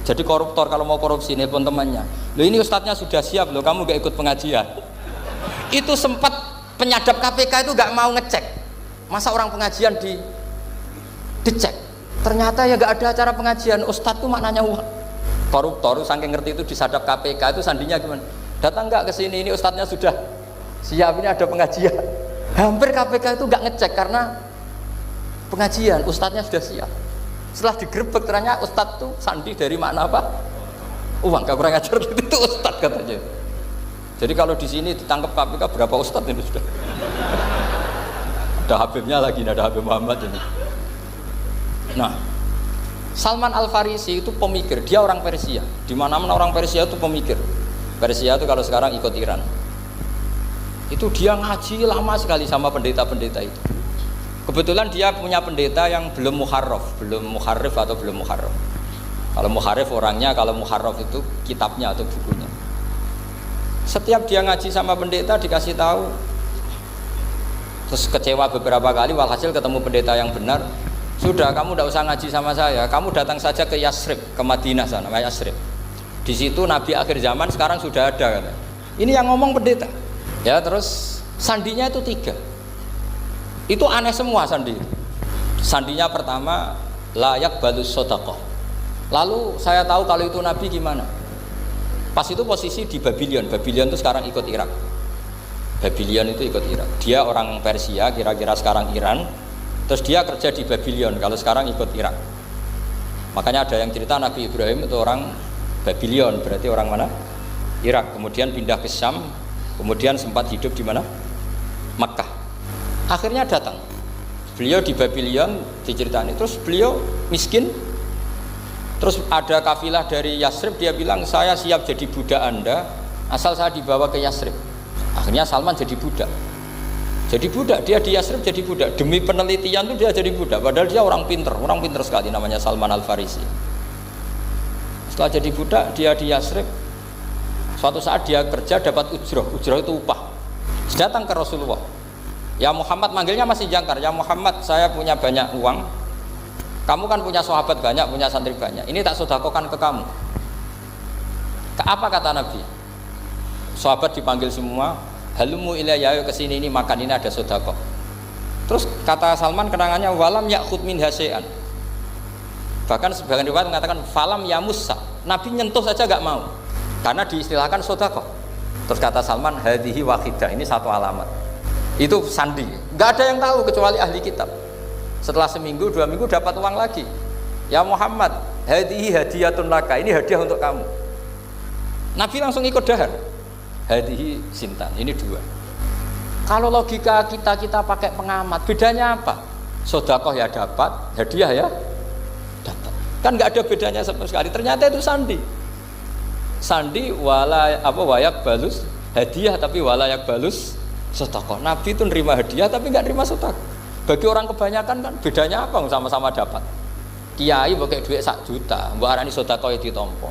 Jadi koruptor kalau mau korupsi ini pun temannya. Loh ini Ustadznya sudah siap loh, kamu gak ikut pengajian. Itu sempat penyadap KPK itu gak mau ngecek. Masa orang pengajian dicek? Ternyata ya gak ada acara pengajian. Ustadz itu maknanya uang. Koruptor saking ngerti itu disadap KPK itu sandinya gimana? Datang gak ke sini, ini Ustadznya sudah siap, ini ada pengajian. Hampir KPK itu nggak ngecek karena pengajian, ustadznya sudah siap. Setelah digerebek ternyata ustadz tuh sandi dari makna apa? Uang, gak kurang ajar itu ustadz katanya. Jadi kalau di sini ditangkap KPK berapa ustadz ini sudah? Ada Habibnya lagi, ada Habib Muhammad ini. Nah, Salman Al Farisi itu pemikir, dia orang Persia. Di mana-mana orang Persia itu pemikir. Persia itu kalau sekarang ikut Iran. Itu dia ngaji lama sekali sama pendeta-pendeta itu. Kebetulan dia punya pendeta yang belum muharrif atau belum muharraf. Kalau muharrif orangnya, kalau muharraf itu kitabnya atau bukunya. Setiap dia ngaji sama pendeta dikasih tahu, terus kecewa beberapa kali, walhasil ketemu pendeta yang benar. Sudah, kamu tidak usah ngaji sama saya, kamu datang saja ke Yasrib, ke Madinah sana, Yasrib. Di situ Nabi akhir zaman sekarang sudah ada. Kata. Ini yang ngomong pendeta. Ya terus sandinya itu 3. Itu aneh semua sandi. Sandinya pertama layak balus sodaqoh. Lalu saya tahu kalau itu Nabi gimana. Pas itu posisi di Babylon. Babylon itu sekarang ikut Irak. Babylon itu ikut Irak. Dia orang Persia, kira-kira sekarang Iran. Terus dia kerja di Babylon. Kalau sekarang ikut Irak. Makanya ada yang cerita Nabi Ibrahim itu orang Babylon. Berarti orang mana? Irak. Kemudian pindah ke Syam. Kemudian sempat hidup di mana? Makkah. Akhirnya datang. Beliau di Babylon diceritani. Terus beliau miskin. Terus ada kafilah dari Yasrib, dia bilang saya siap jadi budak Anda asal saya dibawa ke Yasrib. Akhirnya Salman jadi budak. Jadi budak, dia di Yasrib jadi budak. Demi penelitian tuh dia jadi budak. Padahal dia orang pinter sekali namanya Salman Al Farisi. Setelah jadi budak, dia di Yasrib. Suatu saat dia kerja dapat ujroh itu upah. Datang ke Rasulullah. Ya Muhammad, manggilnya masih jangkar. Ya Muhammad, saya punya banyak uang. Kamu kan punya sahabat banyak, punya santri banyak. Ini tak sedekahkan ke kamu. Apa kata Nabi? Sahabat dipanggil semua, halumu ilayya, kesini ini makan, ini ada sedekah. Terus kata Salman kenangannya walam ya'khud min hasya'an. Bahkan sebagian riwayat mengatakan falam yamussa. Nabi nyentuh saja enggak mau. Karena diistilahkan sedekah. Terus kata Salman hadhihi wahidah, ini satu alamat. Itu sandi. Enggak ada yang tahu kecuali ahli kitab. Setelah seminggu, 2 minggu dapat uang lagi. Ya Muhammad, hadhihi hadiyatun laka, ini hadiah untuk kamu. Nabi langsung ikut dahar. Hadhihi sintan, ini 2. Kalau logika kita pakai pengamat, bedanya apa? Sedekah ya dapat, hadiah ya dapat. Kan nggak ada bedanya sama sekali. Ternyata itu sandi. Sandi wala apa wayak balus hadiah tapi walayak balus sedekah. Nabi itu nerima hadiah tapi nggak nerima sedekah. Bagi orang kebanyakan kan bedanya apa? Sama-sama dapat. Kiai pakai duit 1 juta, mbok arani sedekah ya ditampa.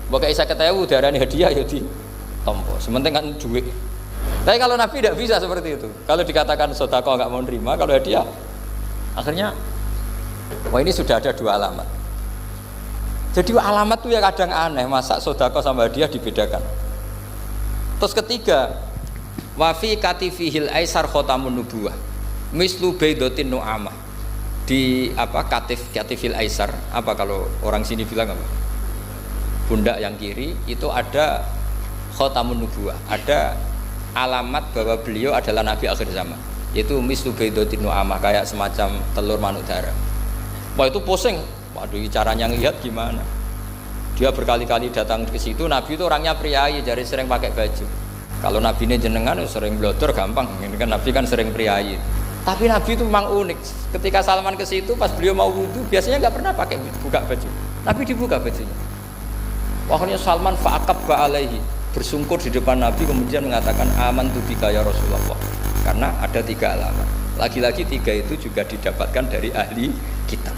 Mbok kayak 50.000 diarani hadiah ya ditampa. Sementing kan duit. Tapi kalau Nabi tidak bisa seperti itu. Kalau dikatakan sedekah nggak mau nerima, kalau hadiah akhirnya wah ini sudah ada 2 alamat. Jadi alamat tuh ya kadang aneh, masa sedekah sama hadiah dibedakan. Terus ketiga, wa fi katifihil aisar khatamun nubuwah. Mislu baidatin nu'amah. Di apa katifil aisar, apa kalau orang sini bilang apa? Pundak yang kiri itu ada khatamun nubuwah, ada alamat bahwa beliau adalah nabi akhir zaman. Yaitu mislu baidatin nu'amah, kayak semacam telur manuk darah. Wah itu pusing. Waduh, caranya ngelihat gimana? Dia berkali-kali datang ke situ. Nabi itu orangnya priayi, jadi sering pakai baju. Kalau Nabi ini jenengan sering blodor gampang. Ini kan Nabi kan sering priayi. Tapi Nabi itu memang unik. Ketika Salman ke situ, pas beliau mau wudu, biasanya nggak pernah pakai buka baju. Nabi dibuka bajunya. Akhirnya Salman fa'aqabba alaihi, bersungkur di depan Nabi kemudian mengatakan amantu bika ya Rasulullah. Karena ada 3 alamat. Lagi-lagi 3 itu juga didapatkan dari ahli kitab.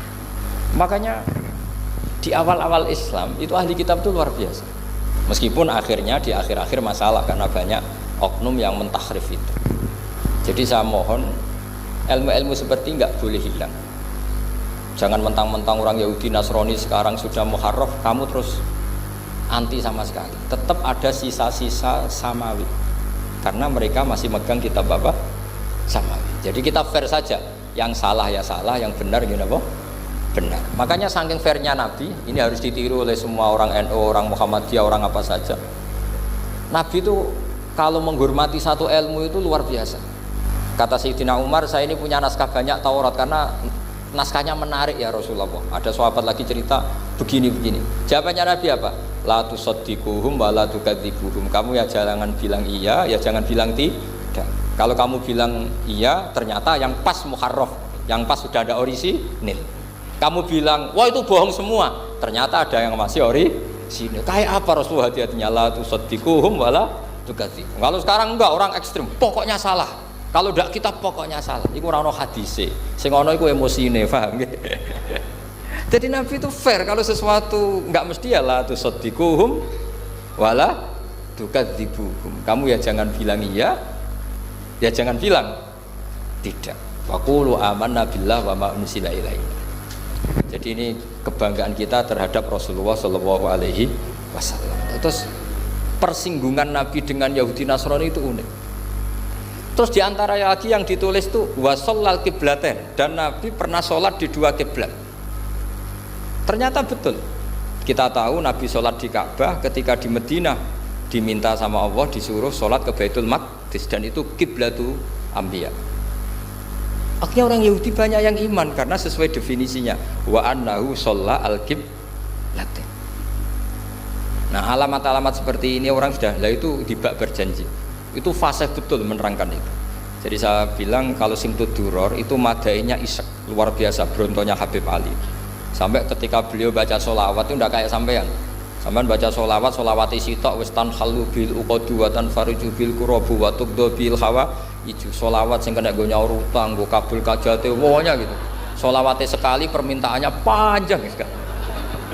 Makanya di awal-awal Islam itu ahli kitab itu luar biasa. Meskipun akhirnya di akhir-akhir masalah karena banyak oknum yang mentahrif itu. Jadi saya mohon ilmu-ilmu seperti nggak boleh hilang. Jangan mentang-mentang orang Yahudi Nasrani sekarang sudah muharraf kamu terus anti sama sekali. Tetap ada sisa-sisa samawi. Karena mereka masih megang kitab apa? Samawi. Jadi kita fair saja. Yang salah ya salah, yang benar gini apa? Benar. Makanya saking fairnya Nabi, ini harus ditiru oleh semua orang NU, orang Muhammadiyah, orang apa saja. Nabi itu kalau menghormati satu ilmu itu luar biasa. Kata Sayyidina Umar, saya ini punya naskah banyak Taurat karena naskahnya menarik ya Rasulullah. Ada sahabat lagi cerita begini-begini. Jawabannya Nabi apa? La tusaddiquhum wa la tukadzibuhum. Kamu ya jangan bilang iya, ya jangan bilang tidak. Kalau kamu bilang iya, ternyata yang pas muharraf, yang pas sudah ada orisinil. Kamu bilang, wah itu bohong semua, ternyata ada yang masih orisinil. Kayak apa Rasulullah hati-hatinya? La tusaddiquhum wa la tukadzibuhum. Kalau sekarang enggak, orang ekstrim, pokoknya salah. Kalau tidak kita pokoknya salah. Iku ora ono hadise. Sing ono iku emosine, paham nggih? Jadi Nabi itu fair, kalau sesuatu enggak mesti ya la tusaddiquhum wa la tukadzibuhum. Kamu ya jangan bilang iya, ya jangan bilang tidak. Wa qulu amanna billah wa ma unzila ilaina. Jadi ini kebanggaan kita terhadap Rasulullah Shallallahu Alaihi Wasallam. Terus persinggungan Nabi dengan Yahudi Nasrani itu unik. Terus diantara lagi yang ditulis itu wasallal kiblaten, dan Nabi pernah sholat di 2 kiblat. Ternyata betul. Kita tahu Nabi sholat di Ka'bah, ketika di Madinah diminta sama Allah disuruh sholat ke Baitul Maqdis, dan itu kiblatu Anbiya. Akhirnya orang Yahudi banyak yang iman karena sesuai definisinya wa annahu sholla al-qiblatain. Nah alamat-alamat seperti ini orang sudah lah itu dibak berjanji. Itu fasih betul menerangkan itu. Jadi saya bilang kalau simtud duror itu madainya isek luar biasa, brontonya Habib Ali. Sampai ketika beliau baca sholawat itu tidak kayak sampean. Sampean baca sholawat, sholawati sitok wis tanhalu bil uqadu wa tanfariju bil qurabu wa tuqdu bil hawa. Itu sholawat sing kena go nyaur utang, go kabul kajate wonya gitu. Sholawatnya sekali permintaannya panjang sekali.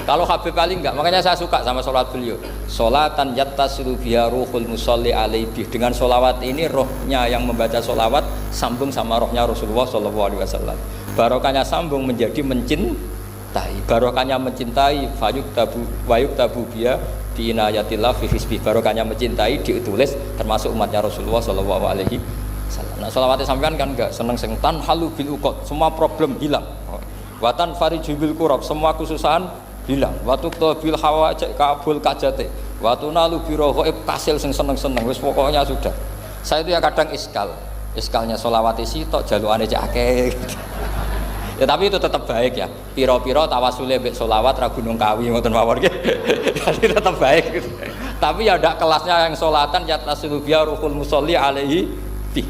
Kalau Habib Ali enggak, makanya saya suka sama sholat beliau. Sholatan yattasilu biha ruhul musalli alaihi. Dengan sholawat ini rohnya yang membaca sholawat sambung sama rohnya Rasulullah Shallallahu Alaihi Wasallam. Barokahnya sambung menjadi mencintai. Barokahnya mencintai fayuk tabu biha biinayatillah fi hisbi barokahnya mencintai ditulis termasuk umatnya Rasulullah sallallahu alaihi wasallam. Nah, selawat sampean kan enggak seneng sing tan halu bil uqad, semua problem hilang. Watan fariju bil kurab, semua kesusahan hilang. Watu bil hawajat kabul kajate. Watu nalu biro kasil sing seneng-seneng wis pokoknya sudah. Saya itu ya kadang iskalnya sholawat isi tok jalukane cek akeh. Ya tapi itu tetap baik ya. Piro-piro tawasule mbek sholawat ra Gunung Kawi ngoten mawon nggih. Jadi tetap baik gitu. Tapi ya ndak kelasnya yang sholatan ya tasilu biya ruhul musolli alaihi fi.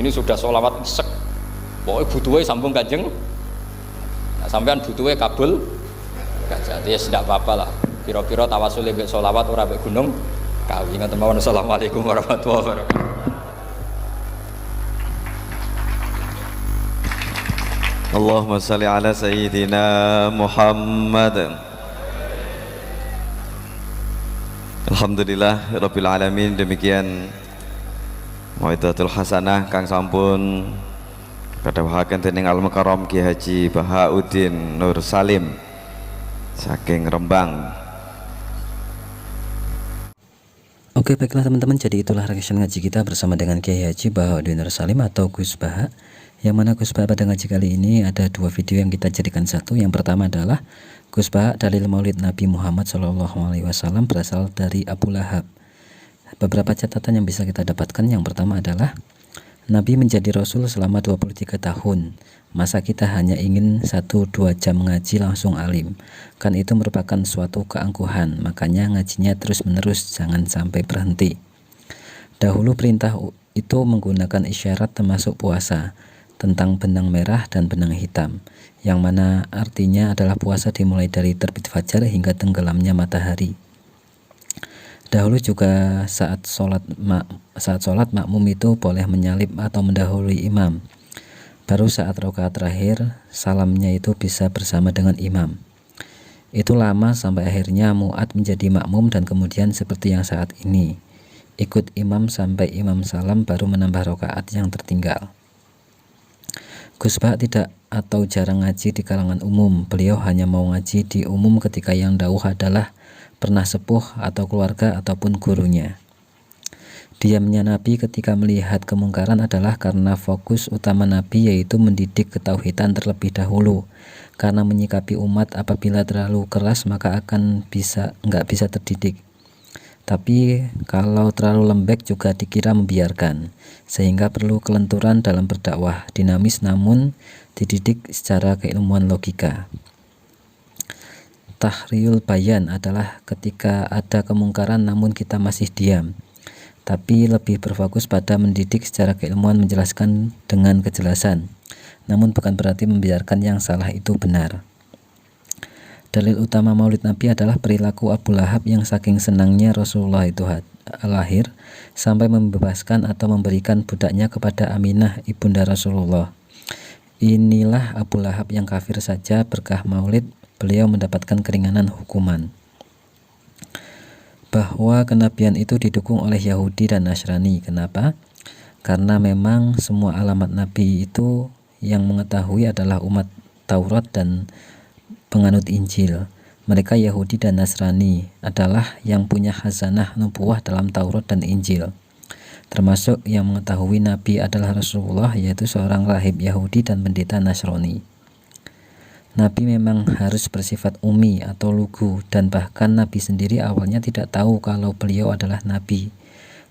Ini sudah sholawat sek. Pokoke butuhe sambung Kanjeng. Nah, sampean butuhe kabul. Jadi ya tidak apa-apa lah. Piro-piro tawasule mbek sholawat ora mbek Gunung Kawi ngoten mawon. Assalamualaikum warahmatullahi wabarakatuh. Allahumma salli ala Sayyidina Muhammad. Alhamdulillah Rabbil Alamin. Demikian Mau'izatul Hasanah kang sampun kadhawuhaken dening Al-Mukarram Ki Haji Bahauddin Nur Salim saking Rembang. Oke, baiklah teman-teman, jadi itulah rangkaian ngaji kita bersama dengan Kiai Haji Bahauddin Nur Salim atau Gus Baha. Yang mana Gus Baha pada ngaji kali ini ada dua video yang kita jadikan satu. Yang pertama adalah Gus Baha dalil Maulid Nabi Muhammad SAW berasal dari Abu Lahab. Beberapa catatan yang bisa kita dapatkan. Yang pertama adalah Nabi menjadi Rasul selama 23 tahun. Masa kita hanya ingin 1-2 jam ngaji langsung alim? Kan itu merupakan suatu keangkuhan. Makanya ngajinya terus menerus, jangan sampai berhenti. Dahulu perintah itu menggunakan isyarat termasuk puasa, tentang benang merah dan benang hitam, yang mana artinya adalah puasa dimulai dari terbit fajar hingga tenggelamnya matahari. Dahulu juga saat sholat makmum itu boleh menyalip atau mendahului imam. Baru saat rakaat terakhir salamnya itu bisa bersama dengan imam. Itu lama sampai akhirnya muat menjadi makmum dan kemudian seperti yang saat ini, ikut imam sampai imam salam baru menambah rakaat yang tertinggal. Gus Baha tidak atau jarang ngaji di kalangan umum. Beliau hanya mau ngaji di umum ketika yang dawuh adalah pernah sepuh atau keluarga ataupun gurunya. Diamnya Nabi ketika melihat kemungkaran adalah karena fokus utama Nabi yaitu mendidik ketauhidan terlebih dahulu. Karena menyikapi umat apabila terlalu keras maka nggak bisa terdidik. Tapi kalau terlalu lembek juga dikira membiarkan, sehingga perlu kelenturan dalam berdakwah, dinamis namun dididik secara keilmuan logika. Tahriyul bayan adalah ketika ada kemungkaran namun kita masih diam, tapi lebih berfokus pada mendidik secara keilmuan, menjelaskan dengan kejelasan, namun bukan berarti membiarkan yang salah itu benar. Dalil utama Maulid Nabi adalah perilaku Abu Lahab yang saking senangnya Rasulullah itu lahir sampai membebaskan atau memberikan budaknya kepada Aminah ibunda Rasulullah. Inilah Abu Lahab yang kafir saja berkah Maulid beliau mendapatkan keringanan hukuman. Bahwa kenabian itu didukung oleh Yahudi dan Nasrani. Kenapa? Karena memang semua alamat Nabi itu yang mengetahui adalah umat Taurat dan penganut Injil. Mereka Yahudi dan Nasrani adalah yang punya khazanah nubuwah dalam Taurat dan Injil. Termasuk yang mengetahui Nabi adalah Rasulullah, yaitu seorang rahib Yahudi dan pendeta Nasrani. Nabi memang harus bersifat ummi atau lugu, dan bahkan Nabi sendiri awalnya tidak tahu kalau beliau adalah Nabi.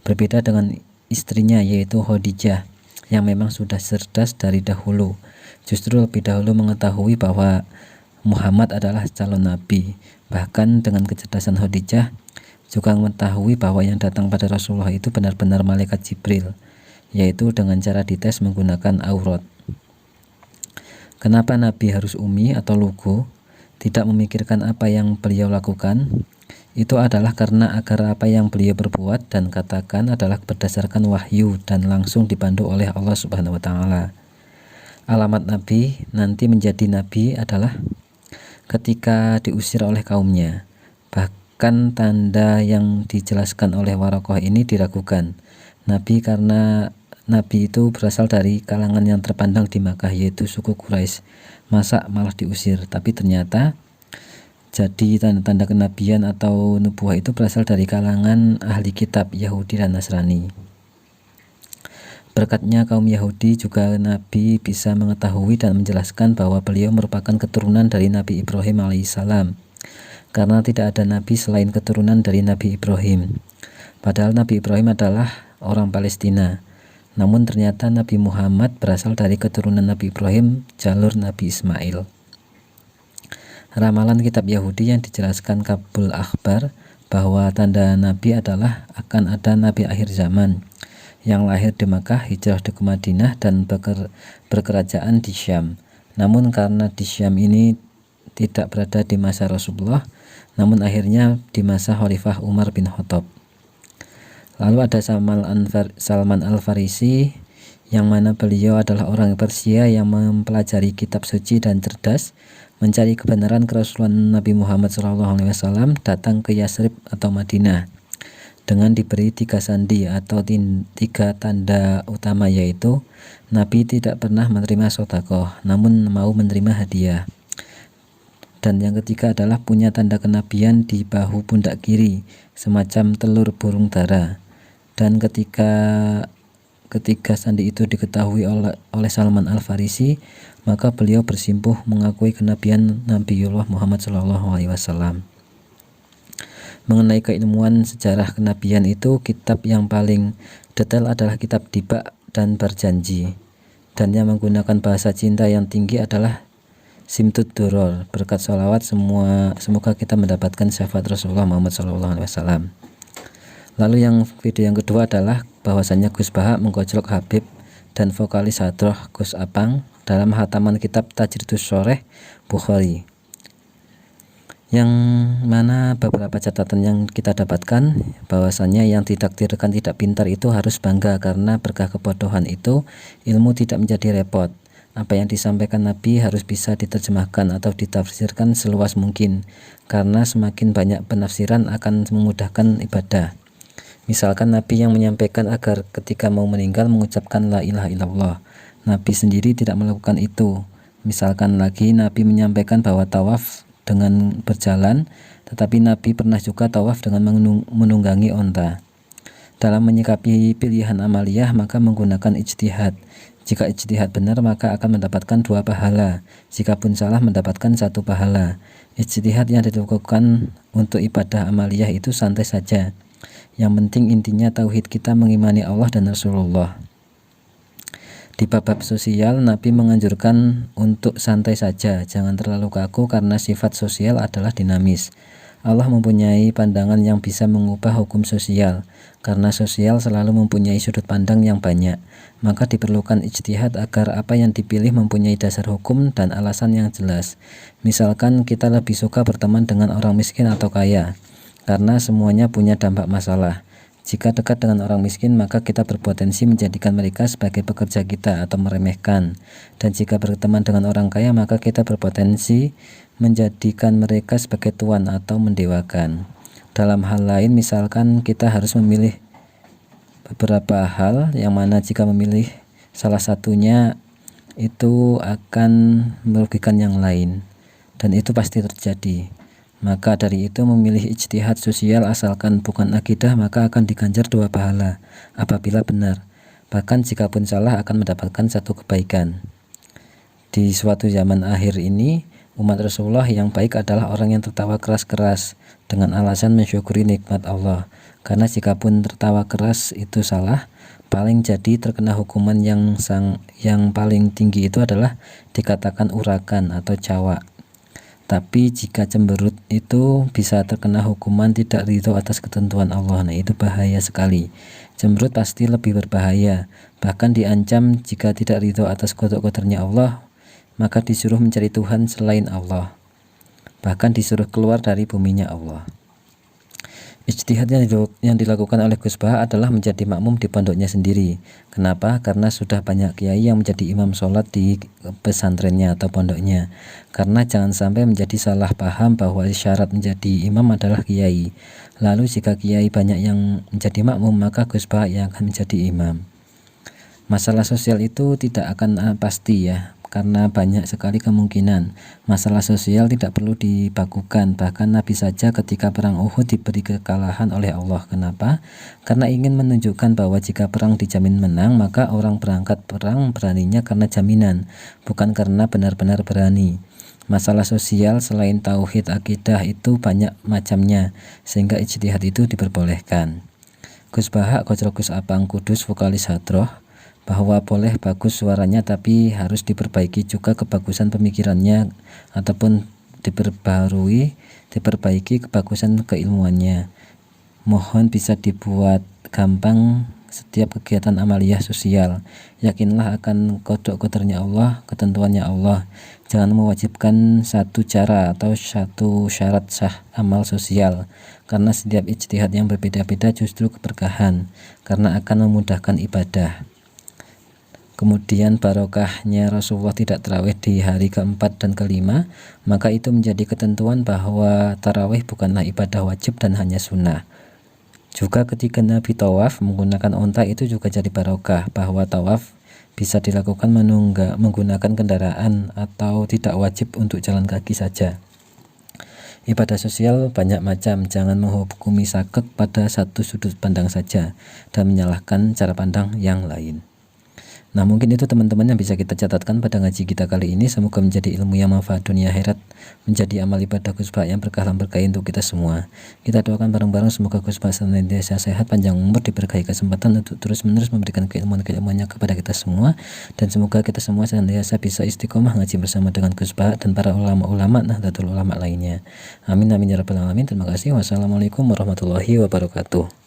Berbeda dengan istrinya yaitu Khadijah yang memang sudah cerdas dari dahulu. Justru lebih dahulu mengetahui bahwa Muhammad adalah calon nabi. Bahkan dengan kecerdasan Khadijah juga mengetahui bahwa yang datang pada Rasulullah itu benar-benar malaikat Jibril, yaitu dengan cara dites menggunakan aurat. Kenapa Nabi harus ummi atau lugu, tidak memikirkan apa yang beliau lakukan? Itu adalah karena agar apa yang beliau berbuat dan katakan adalah berdasarkan wahyu dan langsung dipandu oleh Allah Subhanahu wa taala. Alamat Nabi nanti menjadi nabi adalah ketika diusir oleh kaumnya. Bahkan tanda yang dijelaskan oleh Waraqah ini diragukan Nabi, karena Nabi itu berasal dari kalangan yang terpandang di Makkah, yaitu suku Quraisy. Masa malah diusir? Tapi ternyata Jadi tanda-tanda kenabian atau nubuah itu berasal dari kalangan ahli kitab Yahudi dan Nasrani. Berkatnya kaum Yahudi juga Nabi bisa mengetahui dan menjelaskan bahwa beliau merupakan keturunan dari Nabi Ibrahim alaihissalam, karena tidak ada nabi selain keturunan dari Nabi Ibrahim. Padahal Nabi Ibrahim adalah orang Palestina. Namun ternyata Nabi Muhammad berasal dari keturunan Nabi Ibrahim, jalur Nabi Ismail. Ramalan kitab Yahudi yang dijelaskan Kabul Akhbar bahwa tanda Nabi adalah akan ada Nabi akhir zaman yang lahir di Makkah, hijrah ke Madinah dan berkerajaan di Syam. Namun karena di Syam ini tidak berada di masa Rasulullah, namun akhirnya di masa Khalifah Umar bin Khattab. Lalu ada Salman Al-Farisi, yang mana beliau adalah orang Persia yang mempelajari kitab suci dan cerdas, mencari kebenaran kerasulan Nabi Muhammad SAW, datang ke Yasrib atau Madinah dengan diberi 3 sandi atau 3 tanda utama, yaitu Nabi tidak pernah menerima sedekah namun mau menerima hadiah, dan yang ketiga adalah punya tanda kenabian di bahu pundak kiri semacam telur burung dara. Dan ketika sandi itu diketahui oleh Salman Al-Farisi, maka beliau bersimpuh mengakui kenabian Nabiullah Muhammad SAW. Mengenai keilmuan sejarah kenabian itu, kitab yang paling detail adalah kitab Diba dan Berjanji, dan yang menggunakan bahasa cinta yang tinggi adalah Simtud Duror. Berkat sholawat semoga kita mendapatkan syafaat Rasulullah Muhammad SAW. Lalu video yang kedua adalah bahwasannya Gus Baha menggojlok Habib dan vokalis Hadroh Gus Apang dalam hataman kitab Tajridus Shoreh Bukhari, yang mana beberapa catatan yang kita dapatkan bahwasannya yang ditakdirkan tidak pintar itu harus bangga, karena berkah kebodohan itu ilmu tidak menjadi repot. Apa yang disampaikan Nabi harus bisa diterjemahkan atau ditafsirkan seluas mungkin, karena semakin banyak penafsiran akan memudahkan ibadah. Misalkan Nabi yang menyampaikan agar ketika mau meninggal mengucapkan la ilaha illallah, Nabi sendiri tidak melakukan itu. Misalkan lagi Nabi menyampaikan bahwa tawaf dengan berjalan, tetapi Nabi pernah juga tawaf dengan menunggangi onta. Dalam menyikapi pilihan amaliyah maka menggunakan ijtihad. Jika ijtihad benar maka akan mendapatkan 2 pahala, jika pun salah mendapatkan 1 pahala. Ijtihad yang dilakukan untuk ibadah amaliyah itu santai saja. Yang penting intinya tauhid kita mengimani Allah dan Rasulullah. Di bab sosial, Nabi menganjurkan untuk santai saja, jangan terlalu kaku karena sifat sosial adalah dinamis. Allah mempunyai pandangan yang bisa mengubah hukum sosial, karena sosial selalu mempunyai sudut pandang yang banyak. Maka diperlukan ijtihad agar apa yang dipilih mempunyai dasar hukum dan alasan yang jelas. Misalkan kita lebih suka berteman dengan orang miskin atau kaya, karena semuanya punya dampak masalah. Jika dekat dengan orang miskin maka kita berpotensi menjadikan mereka sebagai pekerja kita atau meremehkan, dan jika berteman dengan orang kaya maka kita berpotensi menjadikan mereka sebagai tuan atau mendewakan. Dalam hal lain, misalkan kita harus memilih beberapa hal, yang mana jika memilih salah satunya itu akan merugikan yang lain, dan itu pasti terjadi. Maka dari itu memilih ijtihad sosial asalkan bukan akidah maka akan diganjar 2 pahala apabila benar. Bahkan jika pun salah akan mendapatkan 1 kebaikan. Di suatu zaman akhir ini, umat Rasulullah yang baik adalah orang yang tertawa keras-keras dengan alasan mensyukuri nikmat Allah. Karena jika pun tertawa keras itu salah, paling jadi terkena hukuman yang paling tinggi itu adalah dikatakan urakan atau cawak. Tapi jika cemberut itu bisa terkena hukuman tidak ridho atas ketentuan Allah. Nah itu bahaya sekali. Cemberut pasti lebih berbahaya. Bahkan diancam jika tidak ridho atas qada-qadarnya Allah, maka disuruh mencari Tuhan selain Allah. Bahkan disuruh keluar dari buminya Allah. Ijtihad yang dilakukan oleh Gus Baha adalah menjadi makmum di pondoknya sendiri. Kenapa? Karena sudah banyak kiai yang menjadi imam sholat di pesantrennya atau pondoknya. Karena jangan sampai menjadi salah paham bahwa syarat menjadi imam adalah kiai. Lalu jika kiai banyak yang menjadi makmum maka Gus Baha yang akan menjadi imam. Masalah sosial itu tidak akan pasti ya, karena banyak sekali kemungkinan. Masalah sosial tidak perlu dibakukan, bahkan Nabi saja ketika perang Uhud diberi kekalahan oleh Allah. Kenapa? Karena ingin menunjukkan bahwa jika perang dijamin menang, maka orang berangkat perang beraninya karena jaminan, bukan karena benar-benar berani. Masalah sosial selain tauhid akidah itu banyak macamnya, sehingga ijtihad itu diperbolehkan. Gus Baha Kojro Gus Apang Kudus vokalis Hadroh bahwa boleh bagus suaranya tapi harus diperbaiki juga kebagusan pemikirannya ataupun diperbaiki kebagusan keilmuannya. Mohon bisa dibuat gampang setiap kegiatan amaliyah sosial. Yakinlah akan kodok-kodoknya Allah, ketentuannya Allah. Jangan mewajibkan satu cara atau satu syarat sah amal sosial, karena setiap ijtihad yang berbeda-beda justru keberkahan, karena akan memudahkan ibadah. Kemudian barokahnya Rasulullah tidak tarawih di hari keempat dan kelima, maka itu menjadi ketentuan bahwa tarawih bukanlah ibadah wajib dan hanya sunnah. Juga ketika Nabi tawaf menggunakan onta itu juga jadi barokah, bahwa tawaf bisa dilakukan menggunakan kendaraan atau tidak wajib untuk jalan kaki saja. Ibadah sosial banyak macam, jangan menghukumi saklek pada satu sudut pandang saja dan menyalahkan cara pandang yang lain. Nah, mungkin itu teman-teman yang bisa kita catatkan pada ngaji kita kali ini. Semoga menjadi ilmu yang manfaat dunia akhirat, menjadi amal ibadah Gus Baha yang berkah dan berkah untuk kita semua. Kita doakan bareng-bareng semoga Gus Baha senantiasa sehat, panjang umur, diberkahi kesempatan untuk terus-menerus memberikan keilmuan-keilmuannya kepada kita semua, dan semoga kita semua senantiasa bisa istiqomah ngaji bersama dengan Gus Baha dan para ulama-ulama Nahdlatul Ulama lainnya. Amin amin ya rabbal alamin. Terima kasih. Wassalamualaikum warahmatullahi wabarakatuh.